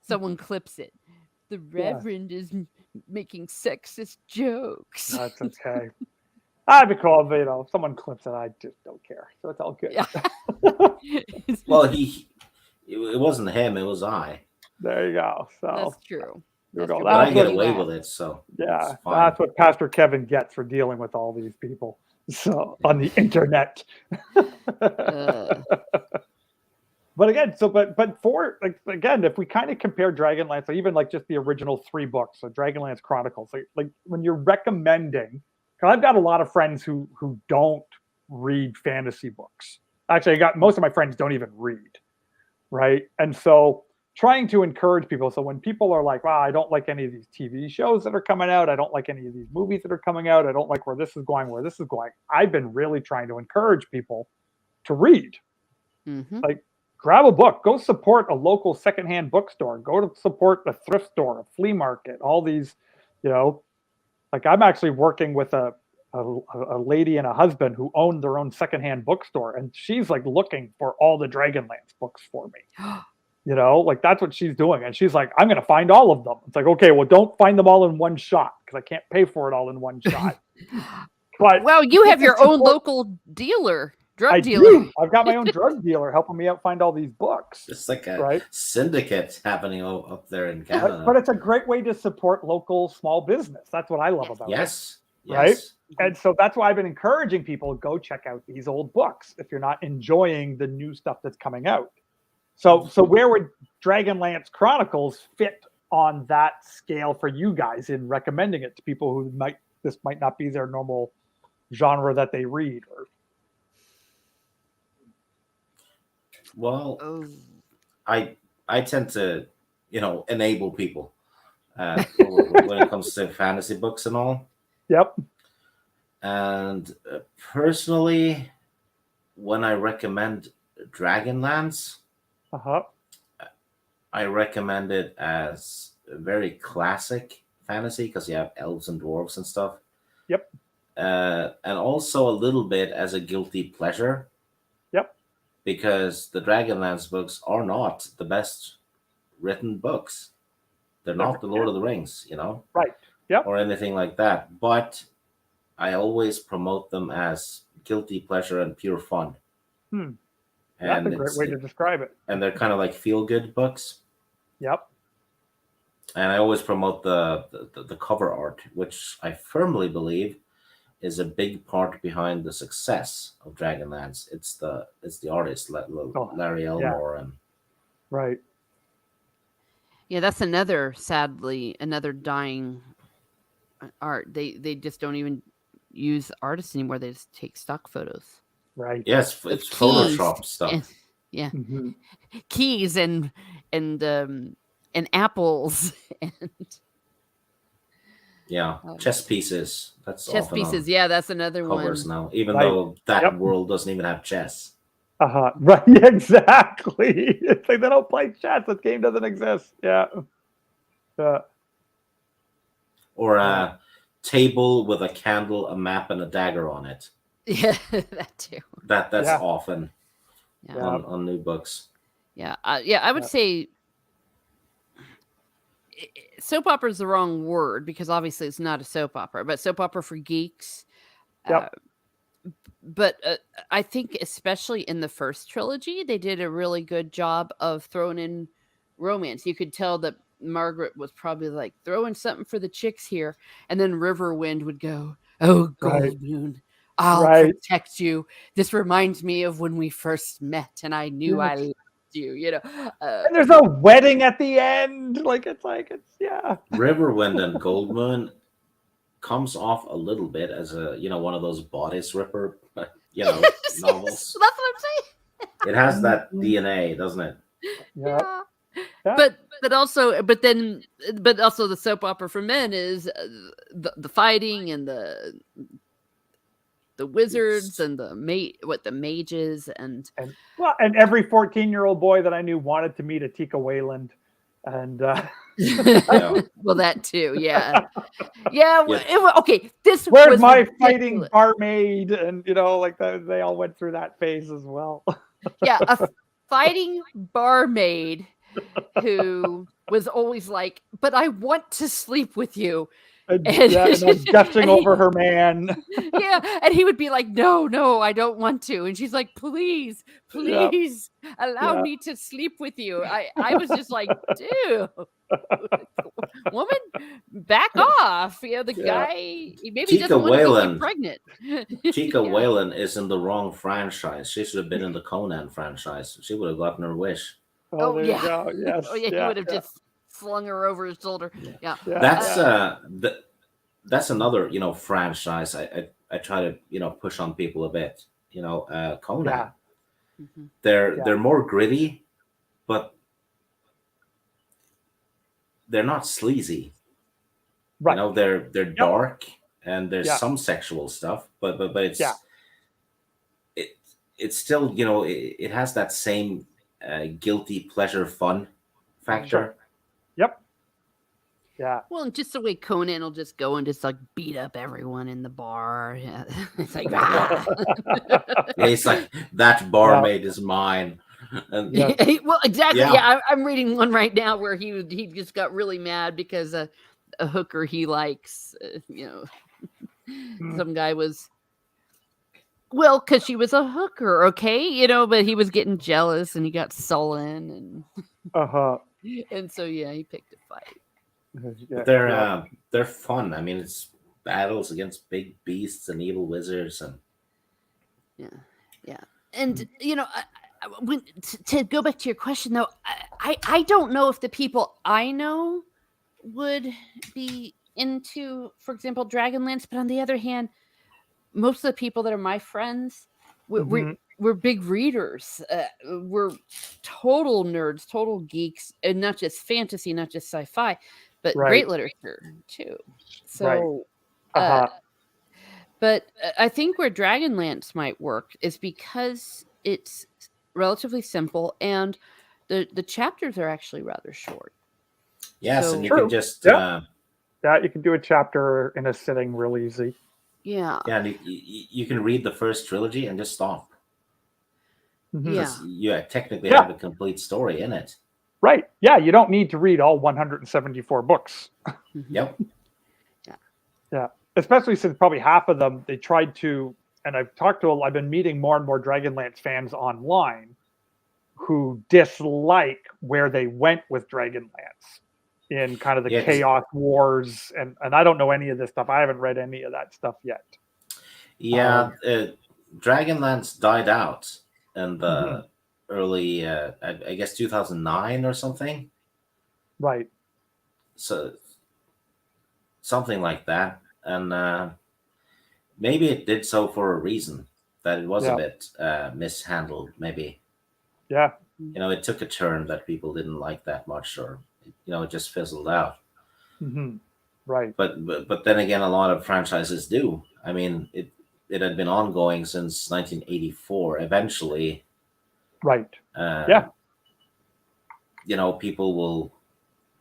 someone clips it. The Reverend is making sexist jokes. That's okay. I'd be cool, but if someone clips it, I just don't care. So it's all good. Yeah. Well, it wasn't him, it was I. There you go. So that's true. That's true. I get away with it, so yeah, that's what Pastor Kevin gets for dealing with all these people. So on the internet. But again, again, if we kind of compare Dragonlance, even like just the original 3 books, so Dragonlance Chronicles, like when you're recommending, because I've got a lot of friends who don't read fantasy books. Actually, most of my friends don't even read, right? And so trying to encourage people. So when people are like, wow, I don't like any of these TV shows that are coming out. I don't like any of these movies that are coming out. I don't like where this is going. I've been really trying to encourage people to read. Mm-hmm. Like, grab a book, go support a local secondhand bookstore, go to support a thrift store, a flea market, all these, like I'm actually working with a lady and a husband who own their own secondhand bookstore. And she's like looking for all the Dragonlance books for me, like that's what she's doing. And she's like, I'm going to find all of them. It's like, okay, well, don't find them all in one shot because I can't pay for it all in one shot. But well, you have your own local dealer. Drug dealer. Do. I've got my own drug dealer helping me out find all these books. It's like a syndicate happening up there in Canada. But it's a great way to support local small business. That's what I love about it. Right? And so that's why I've been encouraging people, go check out these old books if you're not enjoying the new stuff that's coming out. So where would Dragonlance Chronicles fit on that scale for you guys in recommending it to people who might not be their normal genre that they read? Well, I tend to, enable people when it comes to fantasy books and all. Yep. And personally, when I recommend Dragonlance, I recommend it as a very classic fantasy because you have elves and dwarves and stuff. Yep. And also a little bit as a guilty pleasure. Yep. Because the Dragonlance books are not the best written books. They're not the Lord of the Rings, Right. Yep. Or anything like that. But I always promote them as guilty pleasure and pure fun. That's a great way to describe it. And they're kind of like feel-good books. Yep. And I always promote the cover art, which I firmly believe is a big part behind the success of Dragonlance. It's the artist Larry Elmore and right. Yeah, that's another dying art. They just don't even use artists anymore. They just take stock photos. Right. Yes, it's Photoshop stuff. And, yeah, keys and apples and chess pieces. That's chess pieces. Yeah, that's another covers one. Now, even though that world doesn't even have chess. Right. Exactly. It's like they don't play chess. This game doesn't exist. Yeah. Or a table with a candle, a map, and a dagger on it. Yeah, that too. That's often on new books. Yeah, I would say soap opera is the wrong word because obviously it's not a soap opera, but soap opera for geeks. But I think especially in the first trilogy, they did a really good job of throwing in romance. You could tell that Margaret was probably like throwing something for the chicks here, and then Riverwind would go, "Oh, Gold Moon, I'll protect you. This reminds me of when we first met, and I knew I loved you." And there's a wedding at the end. It's Riverwind and Gold Moon comes off a little bit as a one of those bodice ripper novels. That's what I'm saying. It has that DNA, doesn't it? Yeah. But also the soap opera for men is the fighting and the wizards and the mages and every 14-year-old boy that I knew wanted to meet a Tika Wayland. And well, that too, yeah. Okay, where's my fighting barmaid, and they all went through that phase as well. Yeah, a fighting barmaid who was always like, "But I want to sleep with you." And gushing over her man. Yeah, and he would be like, no, I don't want to. And she's like, please allow me to sleep with you. I was just like, dude, woman, back off. The guy, he maybe Tika doesn't want to Wayland, get pregnant. Tika Wayland is in the wrong franchise. She should have been in the Conan franchise. She would have gotten her wish. Oh, there you go. Yes. He would have just flung her over his shoulder. Yeah. That's another franchise I try to push on people a bit. Conan. Yeah. They're more gritty, but they're not sleazy. Right. They're dark and there's some sexual stuff, but it's it's still it has that same guilty pleasure fun factor. Sure. Yep. Yeah. Well, and just the way Conan will just go and just like beat up everyone in the bar. Yeah. It's like, He's like, that barmaid is mine. And, well, exactly. Yeah, I'm reading one right now where he just got really mad because a hooker he likes, some guy was. Well, because she was a hooker, okay, but he was getting jealous and he got sullen and and so he picked a fight. They're fun. I mean, it's battles against big beasts and evil wizards and and to go back to your question though, I don't know if the people I know would be into, for example, Dragonlance, but on the other hand, most of the people that are my friends, we're big readers. We're total nerds, total geeks, and not just fantasy, not just sci-fi, but great literature too. So, but I think where Dragonlance might work is because it's relatively simple and the chapters are actually rather short. Yes, and you can just you can do a chapter in a sitting real easy. Yeah. Yeah, and you can read the first trilogy and just stop. Yeah. You technically have a complete story in it. Right. Yeah, you don't need to read all 174 books. Yep. Yeah. Especially since probably half of them, they tried to, and I've been meeting more and more Dragonlance fans online who dislike where they went with Dragonlance in kind of the Chaos Wars. And I don't know any of this stuff. I haven't read any of that stuff yet. Yeah. Dragonlance died out in the early, I guess, 2009 or something. Right. So something like that. And maybe it did so for a reason, that it was a bit mishandled, maybe. Yeah. It took a turn that people didn't like that much, or, it just fizzled out. Right. But then again, a lot of franchises do. I mean, it had been ongoing since 1984. Eventually, right. People will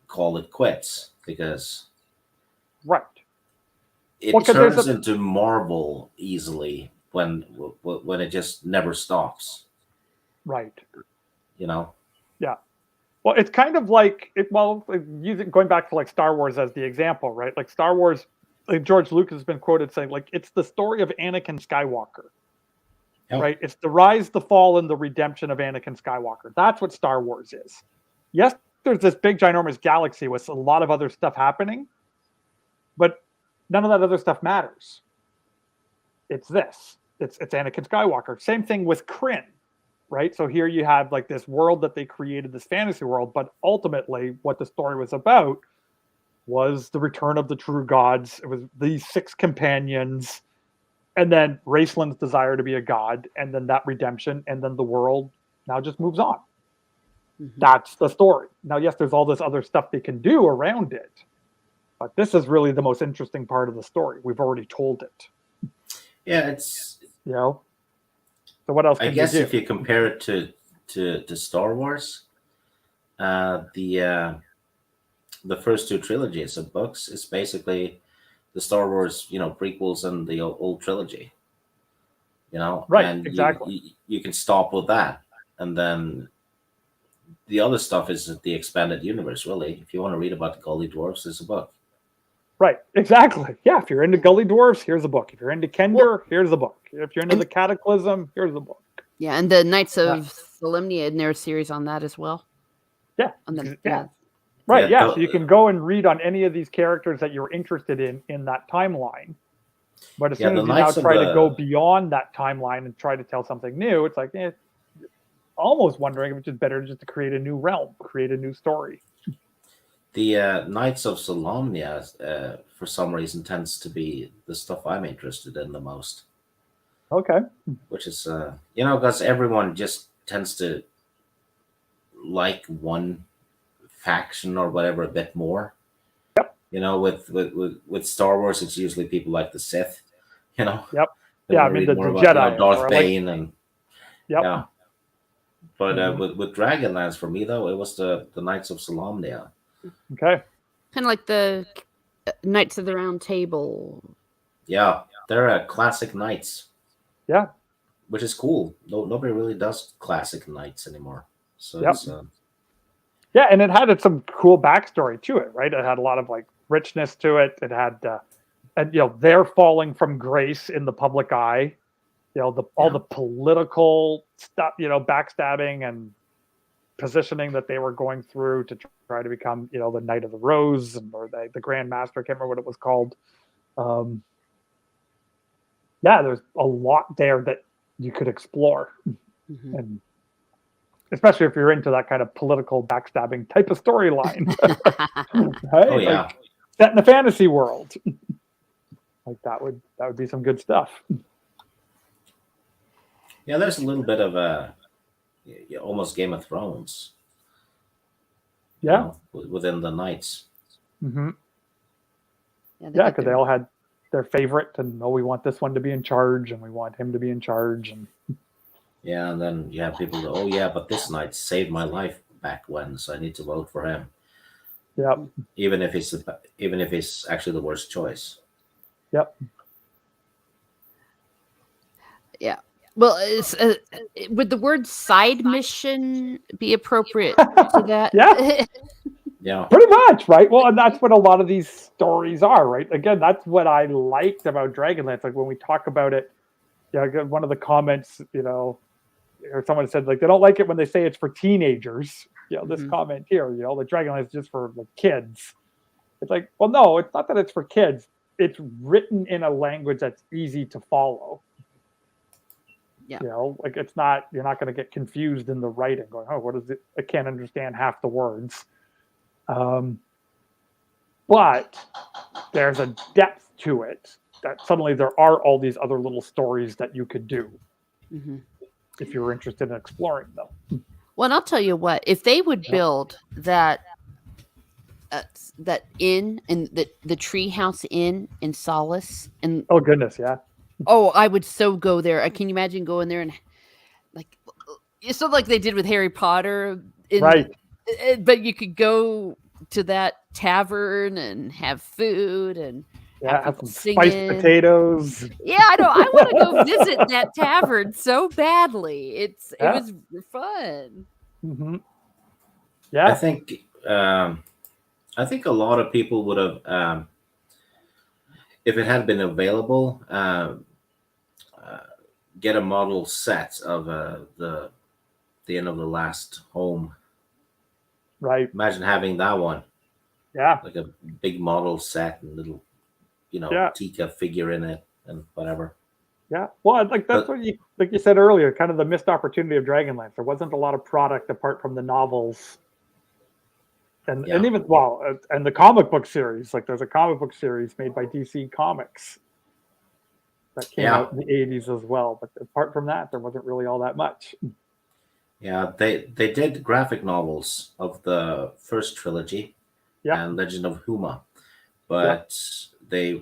call it quits because it turns into Marvel easily when it just never stops. Right. Yeah. Well, it's kind of like going back to like Star Wars as the example, right? Like Star Wars, like George Lucas has been quoted saying, like, it's the story of Anakin Skywalker, right? It's the rise, the fall, and the redemption of Anakin Skywalker. That's what Star Wars is. Yes, there's this big, ginormous galaxy with a lot of other stuff happening, but none of that other stuff matters. It's this. It's Anakin Skywalker. Same thing with Kryn. Right. So here you have like this world that they created, this fantasy world, but ultimately what the story was about was the return of the true gods. It was these 6 companions, and then Raceland's desire to be a god, and then that redemption, and then the world now just moves on. That's the story. Now, yes, there's all this other stuff they can do around it, but this is really the most interesting part of the story. We've already told it. Yeah, it's So what else? I guess if you compare it to Star Wars, the first 2 trilogies of books is basically the Star Wars, prequels and the old trilogy. Right? And exactly. You can stop with that, and then the other stuff is the expanded universe. Really, if you want to read about the Gully Dwarfs, there's a book. Right, exactly. Yeah, if you're into Gully Dwarfs, here's a book. If you're into Kender, here's a book. If you're into the Cataclysm, here's a book. Yeah, and the Knights of Solemnia, and there's a series on that as well. Yeah. Right, yeah. So you can go and read on any of these characters that you're interested in that timeline. But as soon as you now try to go beyond that timeline and try to tell something new, it's like, almost wondering if it's just better just to create a new realm, create a new story. The Knights of Solemnia, for some reason, tends to be the stuff I'm interested in the most. Okay. Which is, because everyone just tends to like one faction or whatever a bit more. Yep. With Star Wars, it's usually people like the Sith. Yep. Yeah, I mean the Jedi, Darth Bane, and yep. Yeah. But with Dragonlance, for me though, it was the Knights of Solemnia. Okay. Kind of like the Knights of the Round Table. Yeah, they're classic knights. Yeah. Which is cool. Nobody really does classic knights anymore. So yeah, and it had some cool backstory to it, right? It had a lot of like richness to it. It had, they're falling from grace in the public eye. All the political stuff, backstabbing and positioning that they were going through to try to become, the Knight of the Rose or the Grand Master. I can't remember what it was called. There's a lot there that you could explore, and especially if you're into that kind of political backstabbing type of storyline. Right? Oh yeah, like, set in the fantasy world. Like that would be some good stuff. Yeah, there's a little bit of almost Game of Thrones. Yeah, within the knights. Mm-hmm. Yeah, because they all had their favorite, and we want this one to be in charge, and we want him to be in charge, and yeah, and then you have people go, oh yeah, but this knight saved my life back when, so I need to vote for him. Yeah. Even if he's actually the worst choice. Yep. Yeah. Well, would the word side mission be appropriate to that? Yeah. Yeah. Pretty much, right? Well, and that's what a lot of these stories are, right? Again, that's what I liked about Dragonlance. Like when we talk about it, one of the comments, or someone said like they don't like it when they say it's for teenagers. This comment here, the Dragonlance is just for the kids. It's like, well, no, it's not that it's for kids. It's written in a language that's easy to follow. Yeah. Like it's not, you're not going to get confused in the writing going, oh, what is it? I can't understand half the words. But there's a depth to it that suddenly there are all these other little stories that you could do if you're interested in exploring them. Well, and I'll tell you what, if they would build that inn and the treehouse inn in Solace, and oh goodness, yeah. Oh, I would so go there. Can you imagine going there and like it's sort of like they did with Harry Potter, right? But you could go to that tavern and have food and have some spiced potatoes. Yeah, I know. I want to go visit that tavern so badly. It was fun. Mm-hmm. Yeah, I think a lot of people would have, if it had been available, get a model set of the End of the Last Home. Right. Imagine having that one. Yeah. Like a big model set and little, Tika figure in it and whatever. Yeah. Well, that's what you said earlier, kind of the missed opportunity of Dragonlance. There wasn't a lot of product apart from the novels. And even and the comic book series, like there's a comic book series made by DC Comics that came out in the 80s as well. But apart from that, there wasn't really all that much. Yeah, they did graphic novels of the first trilogy and Legend of Huma, but they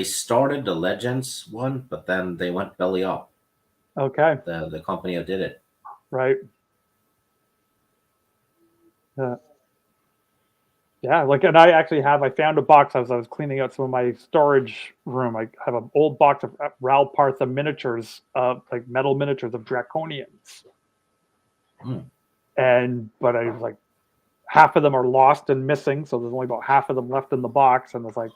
started the Legends one, but then they went belly up. Okay. The company that did it. Right. Yeah, and I found a box as I was cleaning out some of my storage room. I have an old box of Ral Partha miniatures, like metal miniatures of Draconians. But I was like, half of them are lost and missing, so there's only about half of them left in the box. And I was like,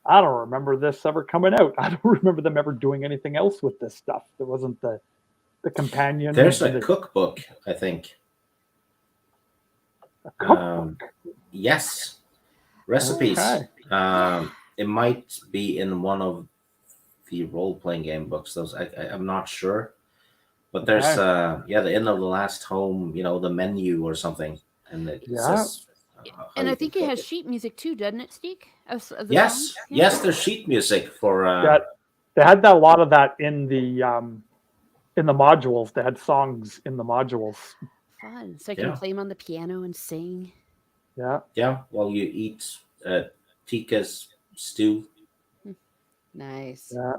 I don't remember this ever coming out. I don't remember them ever doing anything else with this stuff. There wasn't the companion. There's a cookbook, I think. A cookbook? Yes. Recipes. Okay. It might be in one of the role-playing game books. I'm not sure. But there's the End of the Last Home, the menu or something. And it says, and I think it has sheet music too, doesn't it, Steek? Yes. Yes, there's sheet music for they had a lot of that in the modules. They had songs in the modules. Fun. So I can play them on the piano and sing. Yeah. Yeah, while you eat Tika's stew. Nice. Yeah.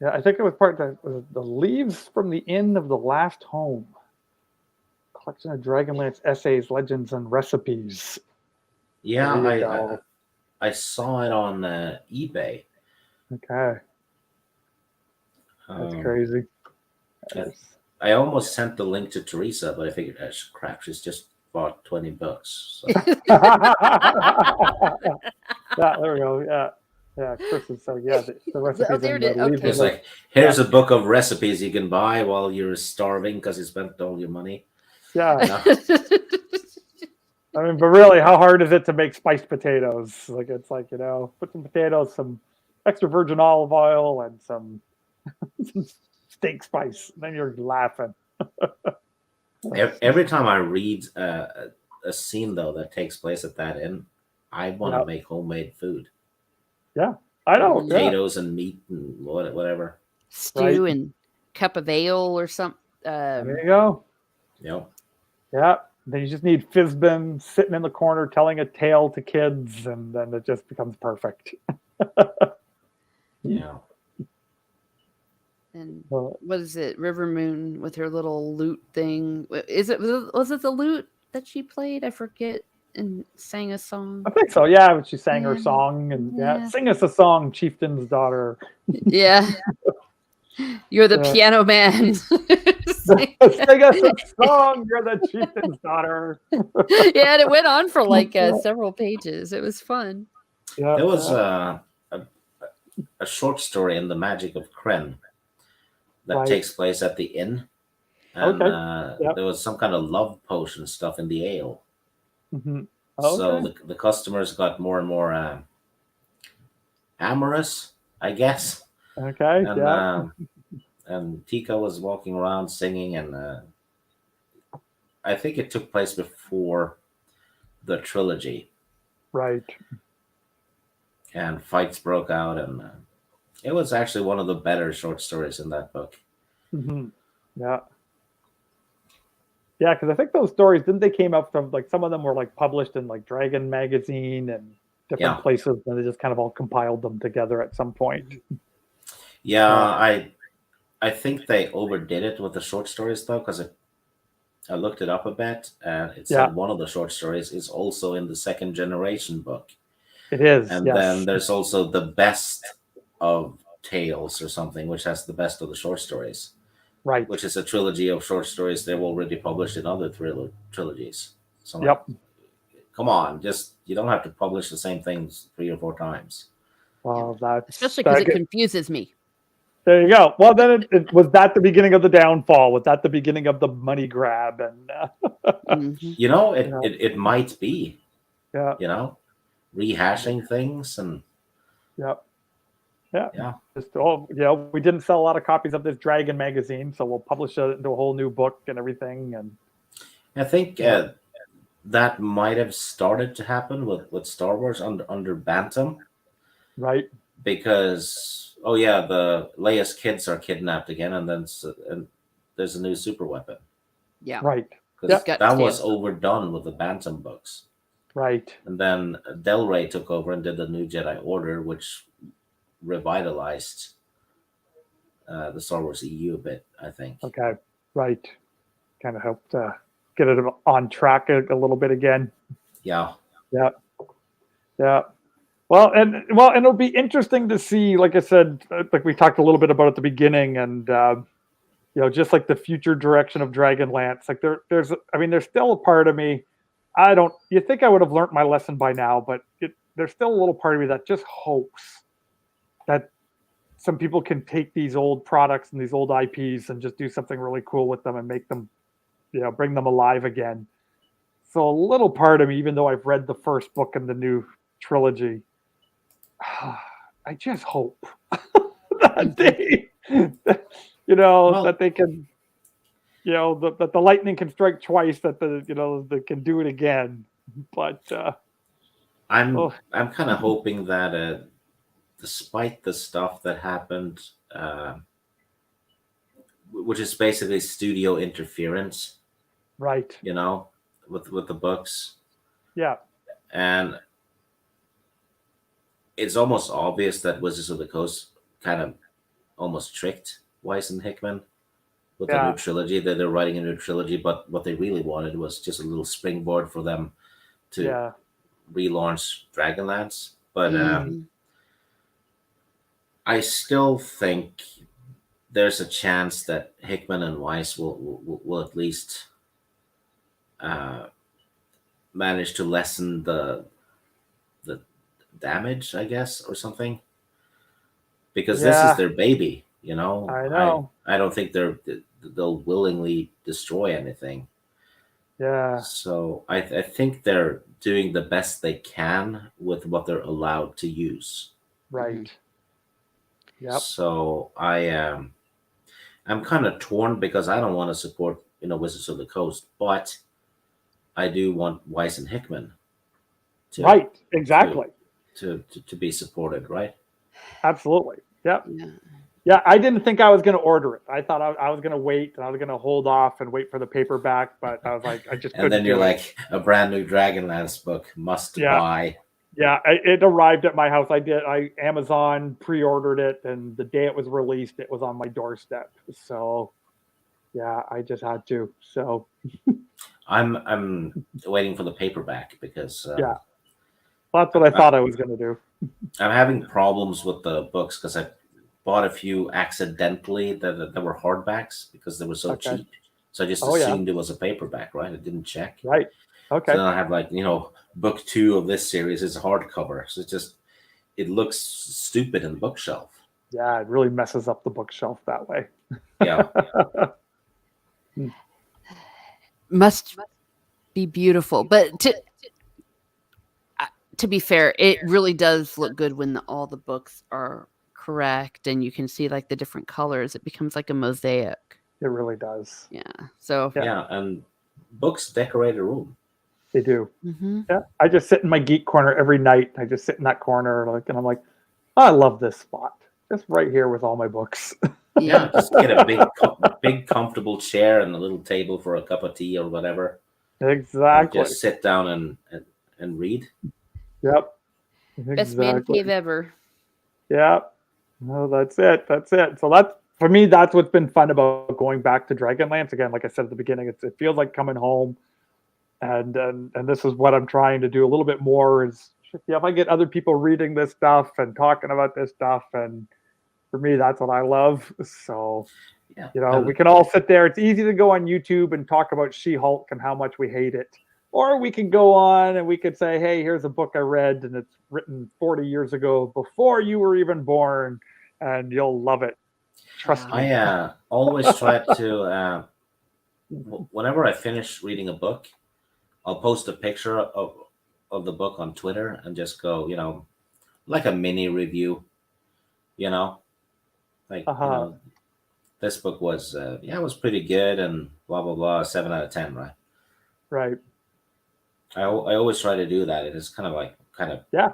Yeah, I think it was part of the Leaves from the Inn of the Last Home. Collection of Dragonlance essays, legends, and recipes. Yeah, I saw it on eBay. Okay. That's crazy. I almost sent the link to Teresa, but I figured, crap, she's just bought $20. So. Yeah, there we go. Yeah. Yeah, Chris is saying, the recipes. There it is. Okay. It's like, here's a book of recipes you can buy while you're starving because you spent all your money. Yeah. I mean, but really, how hard is it to make spiced potatoes? Like, it's like, put some potatoes, some extra virgin olive oil, and some steak spice. Then you're laughing. Every time I read a scene, though, that takes place at that inn, I want to make homemade food. Yeah, I know. Potatoes and meat and whatever. stew and cup of ale or something. There you go. Yep. Yeah. Then you just need Fizbin sitting in the corner telling a tale to kids, and then it just becomes perfect. Yeah. And what is it? River Moon with her little lute thing. Was it the lute that she played? I forget. And sang a song. I think so. Yeah, when she sang her song, and sing us a song, Chieftain's daughter. Yeah. You're the piano man. Sing us a song. You're the chieftain's daughter. Yeah, and it went on for like several pages. It was fun. Yeah, there was a short story in The Magic of Kren that takes place at the inn, and there was some kind of love potion stuff in the ale. Mm-hmm. So the customers got more and more amorous, I guess. Okay. And Tika was walking around singing, and I think it took place before the trilogy. Right. And fights broke out, and it was actually one of the better short stories in that book. Mm-hmm. Yeah. Yeah, because I think those stories, didn't they came out from, like, some of them were like published in like Dragon magazine and different places, and they just kind of all compiled them together at some point. Yeah, I think they overdid it with the short stories though, because I looked it up a bit, and it said one of the short stories is also in the second generation book. It is, and then there's also the best of tales or something, which has the best of the short stories. Right. Which is a trilogy of short stories they've already published in other trilogies. So come on, you don't have to publish the same things 3 or 4 times. Well, especially because it confuses me. There you go. Well, then it was that the beginning of the downfall? Was that the beginning of the money grab? And you know, it might be. Yeah. You know, rehashing things and. Yeah. Just we didn't sell a lot of copies of this Dragon magazine, so we'll publish it into a whole new book and everything. And I think that might have started to happen with Star Wars under Bantam, right? Because the Leia's kids are kidnapped again, and then there's a new super weapon. Yeah, right. Because that was overdone with the Bantam books, right? And then Del Rey took over and did the New Jedi Order, which revitalized the Star Wars EU a bit, I think. Okay, right. Kind of helped get it on track a little bit again. Yeah. Well, and it'll be interesting to see, like I said, like we talked a little bit about at the beginning, and just like the future direction of Dragonlance. Like there's still a part of me. You think I would have learned my lesson by now, but there's still a little part of me that just hopes that some people can take these old products and these old IPs and just do something really cool with them and make them, bring them alive again. So a little part of me, even though I've read the first book in the new trilogy, I just hope that they, that they can, that the lightning can strike twice, that they can do it again. But I'm kind of hoping that despite the stuff that happened, which is basically studio interference, right? With the books, and it's almost obvious that Wizards of the Coast kind of almost tricked Weiss and Hickman with the new trilogy. That they're writing a new trilogy, but what they really wanted was just a little springboard for them to relaunch Dragonlance. But I still think there's a chance that Hickman and Weiss will at least manage to lessen the damage, I guess, or something. Because this is their baby, I know. I don't think they'll willingly destroy anything. Yeah. So I think they're doing the best they can with what they're allowed to use. Right. Yep. So I'm kind of torn because I don't want to support Wizards of the Coast, but I do want Weiss and Hickman exactly to be supported, right? Absolutely. Yep. Yeah. Yeah, I didn't think I was going to order it. I thought I was going to wait, and I was going to hold off and wait for the paperback, but I was like, I just couldn't. And then you're do like, a brand new Dragonlance book, must buy. Yeah, it arrived at my house. I Amazon pre-ordered it, and the day it was released, it was on my doorstep. So, yeah, I just had to. So, I'm waiting for the paperback because yeah, that's what I thought I was going to do. I'm having problems with the books because I bought a few accidentally that were hardbacks because they were so cheap. So I just assumed it was a paperback, right? I didn't check. Right. Okay. So then I have book 2 of this series is a hardcover. So it looks stupid in the bookshelf. Yeah, it really messes up the bookshelf that way. Yeah. Must be beautiful. But to be fair, it really does look good when all the books are correct and you can see like the different colors. It becomes like a mosaic. It really does. Yeah. So yeah, and books decorate a room. They do. Mm-hmm. Yeah. I just sit in my geek corner every night. I just sit in that corner and I'm like, oh, I love this spot. Just right here with all my books. Yeah, just get a big comfortable chair and a little table for a cup of tea or whatever. Exactly. Just sit down and read. Yep. Best man cave ever. Yeah. No, that's it. That's it. So for me, that's what's been fun about going back to Dragonlance. Again, like I said at the beginning, it feels like coming home. And this is what I'm trying to do a little bit more is if I get other people reading this stuff and talking about this stuff, and for me, that's what I love. So, we can all sit there. It's easy to go on YouTube and talk about She-Hulk and how much we hate it. Or we can go on and we could say, hey, here's a book I read and it's written 40 years ago before you were even born, and you'll love it. Trust me. I always try to, whenever I finish reading a book, I'll post a picture of the book on Twitter and just go, like a mini review, like, this book was, it was pretty good and blah, blah, blah, 7 out of 10, right? Right. I always try to do that. It is kind of. Yeah,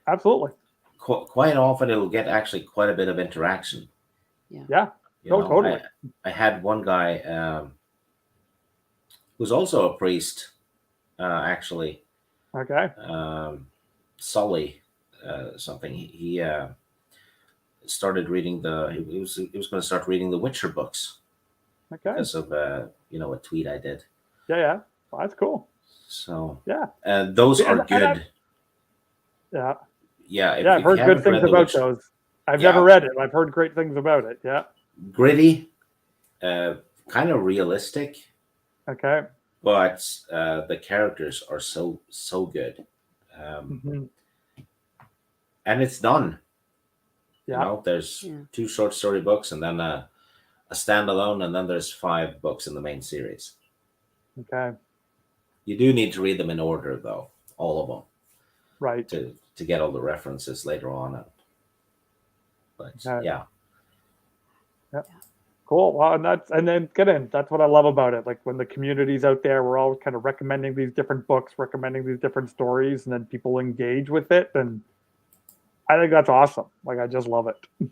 absolutely. Quite often it'll get actually quite a bit of interaction. Yeah. Totally. I had one guy who's also a priest, actually. Okay. Sully, something. He started reading he was going to start reading the Witcher books. Okay. Because of a tweet I did. Yeah. Well, that's cool. So yeah, and those are good. Yeah. Yeah. I've heard good things about those. I've never read it. I've heard great things about it. Yeah. Gritty, kind of realistic. Okay. But the characters are so good. And it's done. Yeah. There's 2 short story books and then a standalone, and then there's 5 books in the main series. Okay. You do need to read them in order, though, all of them, right? To get all the references later on. But yeah. Cool. Well, and then that's what I love about it. Like when the community's out there, we're all kind of recommending these different books, recommending these different stories, and then people engage with it, and I think that's awesome. Like I just love it.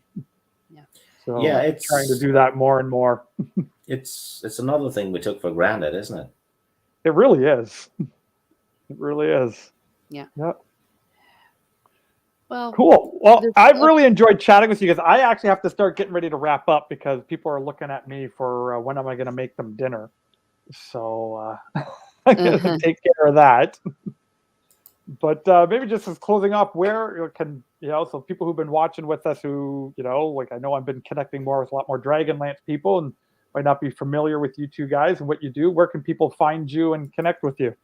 Yeah. So it's trying to do that more and more. It's another thing we took for granted, isn't it? It really is. It really is. Yeah. Yep. Well, cool. Well, I've really enjoyed chatting with you guys. I actually have to start getting ready to wrap up because people are looking at me for when am I going to make them dinner. So I'm going to take care of that. But maybe just as closing off, where can so people who've been watching with us, who like I know I've been connecting more with a lot more Dragonlance people and might not be familiar with you two guys and what you do. Where can people find you and connect with you?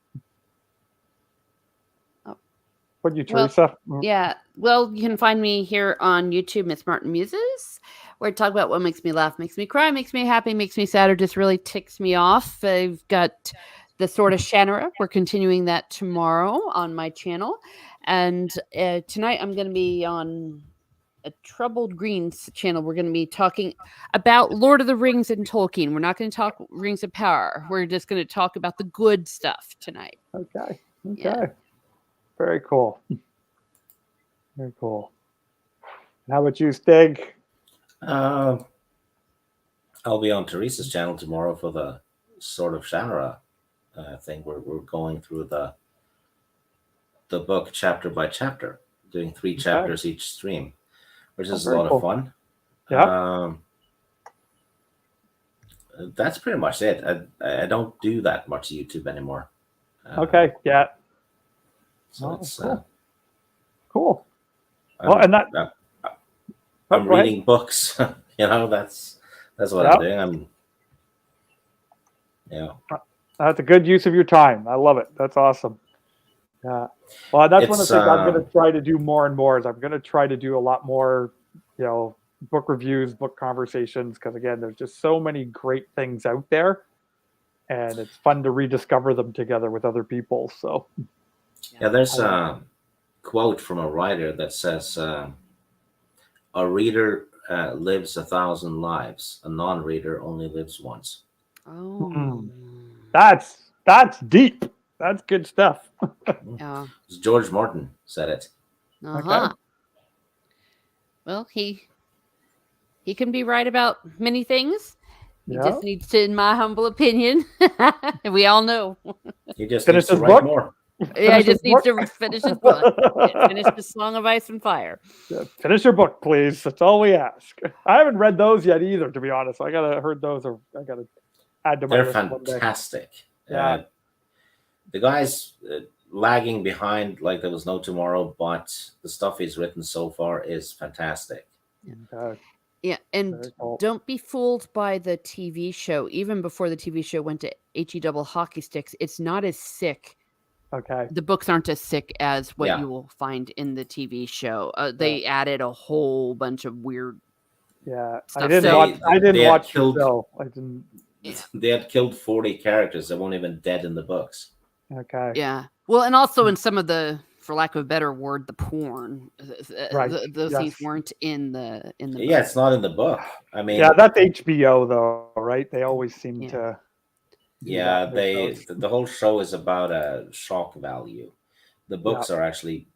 What you, Teresa? Well, you can find me here on YouTube, Miss Martin Muses, where I talk about what makes me laugh, makes me cry, makes me happy, makes me sad, or just really ticks me off. I've got the Sword of Shannara. We're continuing that tomorrow on my channel. And tonight I'm going to be on a Troubled Greens channel. We're going to be talking about Lord of the Rings and Tolkien. We're not going to talk Rings of Power. We're just going to talk about the good stuff tonight. Okay. Yeah. Very cool. Very cool. How about you, Stig? I'll be on Teresa's channel tomorrow for the Sword of Shannara thing. We're going through the book chapter by chapter, doing 3 chapters each stream, which is a lot of fun. Yeah. That's pretty much it. I don't do that much YouTube anymore. Okay. Yeah. So it's cool. Well, and that I'm reading books. That's what I'm doing. That's a good use of your time. I love it. That's awesome. Yeah. Well, that's one of the things I'm going to try to do more and more. Is I'm going to try to do a lot more, book reviews, book conversations, because again, there's just so many great things out there, and it's fun to rediscover them together with other people. So, there's a quote from a writer that says, "A reader lives 1,000 lives. A non-reader only lives once." Oh, that's deep. That's good stuff. Yeah, George Martin said it. Okay. Well, he can be right about many things. He just needs to, in my humble opinion, we all know. He just needs to write more. Yeah, he just needs to finish his book. Finish the Song of Ice and Fire. Yeah, finish your book, please. That's all we ask. I haven't read those yet either, to be honest. I heard those, or I gotta add to my list. They're fantastic. Yeah. The guy's lagging behind like there was no tomorrow, but the stuff he's written so far is fantastic. Yeah, and don't be fooled by the TV show. Even before the TV show went to HE double hockey sticks, it's not as sick. Okay. The books aren't as sick as what you will find in the TV show. They added a whole bunch of weird stuff. I didn't watch the show. They had killed 40 characters that weren't even dead in the books. Okay. Yeah. Well, and also in some of the, for lack of a better word, the porn. Right. Those things weren't in the book. It's not in the book. I mean, that's HBO though, right? They always seem to. Yeah, the whole show is about a shock value. The books are actually.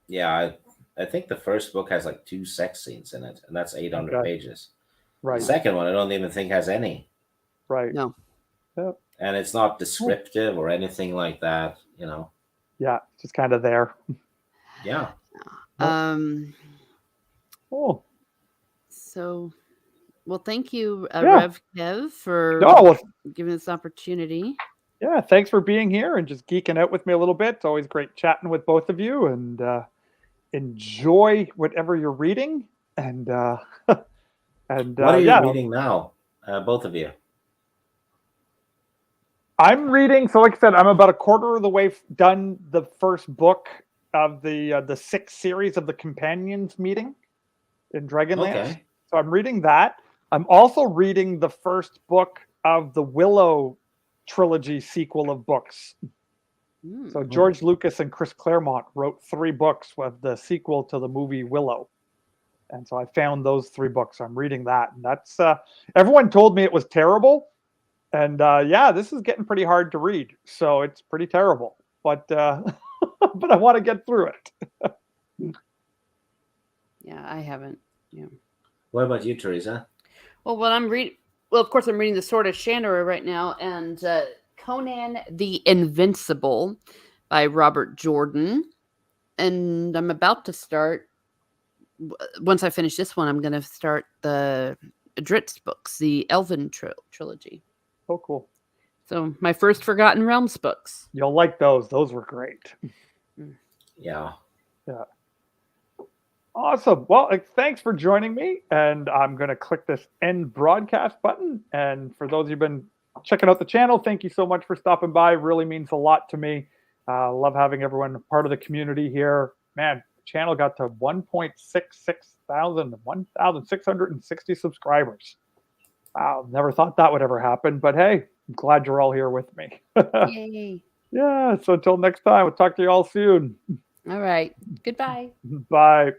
Yeah, I think the first book has like 2 sex scenes in it, and that's 800 pages. Right. The second one, I don't even think has any. Right. No. Yep. And it's not descriptive or anything like that, Yeah, just kind of there. Yeah. Cool. So, well, thank you, Rev Kev, for giving us this opportunity. Yeah, thanks for being here and just geeking out with me a little bit. It's always great chatting with both of you, and enjoy whatever you're reading. And what are you reading now, both of you? I'm reading, so like I said, I'm about a quarter of the way done the first book of the 6th series of the Companions meeting in Dragonlance. Okay. So I'm reading that. I'm also reading the first book of the Willow Trilogy sequel of books. So George Lucas and Chris Claremont wrote 3 books with the sequel to the movie Willow. And so I found those 3 books. I'm reading that. And that's everyone told me it was terrible. And this is getting pretty hard to read, so it's pretty terrible. But but I want to get through it. Yeah, I haven't. Yeah. What about you, Teresa? Well, what I'm reading. Well, of course, I'm reading the Sword of Shannara right now, and Conan the Invincible by Robert Jordan, and I'm about to start. Once I finish this one, I'm going to start the Dritz books, the Elven trilogy. Oh, cool. So my first Forgotten Realms books. You'll like those. Those were great. Yeah. Yeah. Awesome. Well, thanks for joining me. And I'm going to click this end broadcast button. And for those who've been checking out the channel, thank you so much for stopping by. It really means a lot to me. Love having everyone part of the community here. Man, the channel got to 1,660 subscribers. Wow, never thought that would ever happen, but hey, I'm glad you're all here with me. Yay. Yeah, so until next time, we'll talk to you all soon. All right. Goodbye. Bye.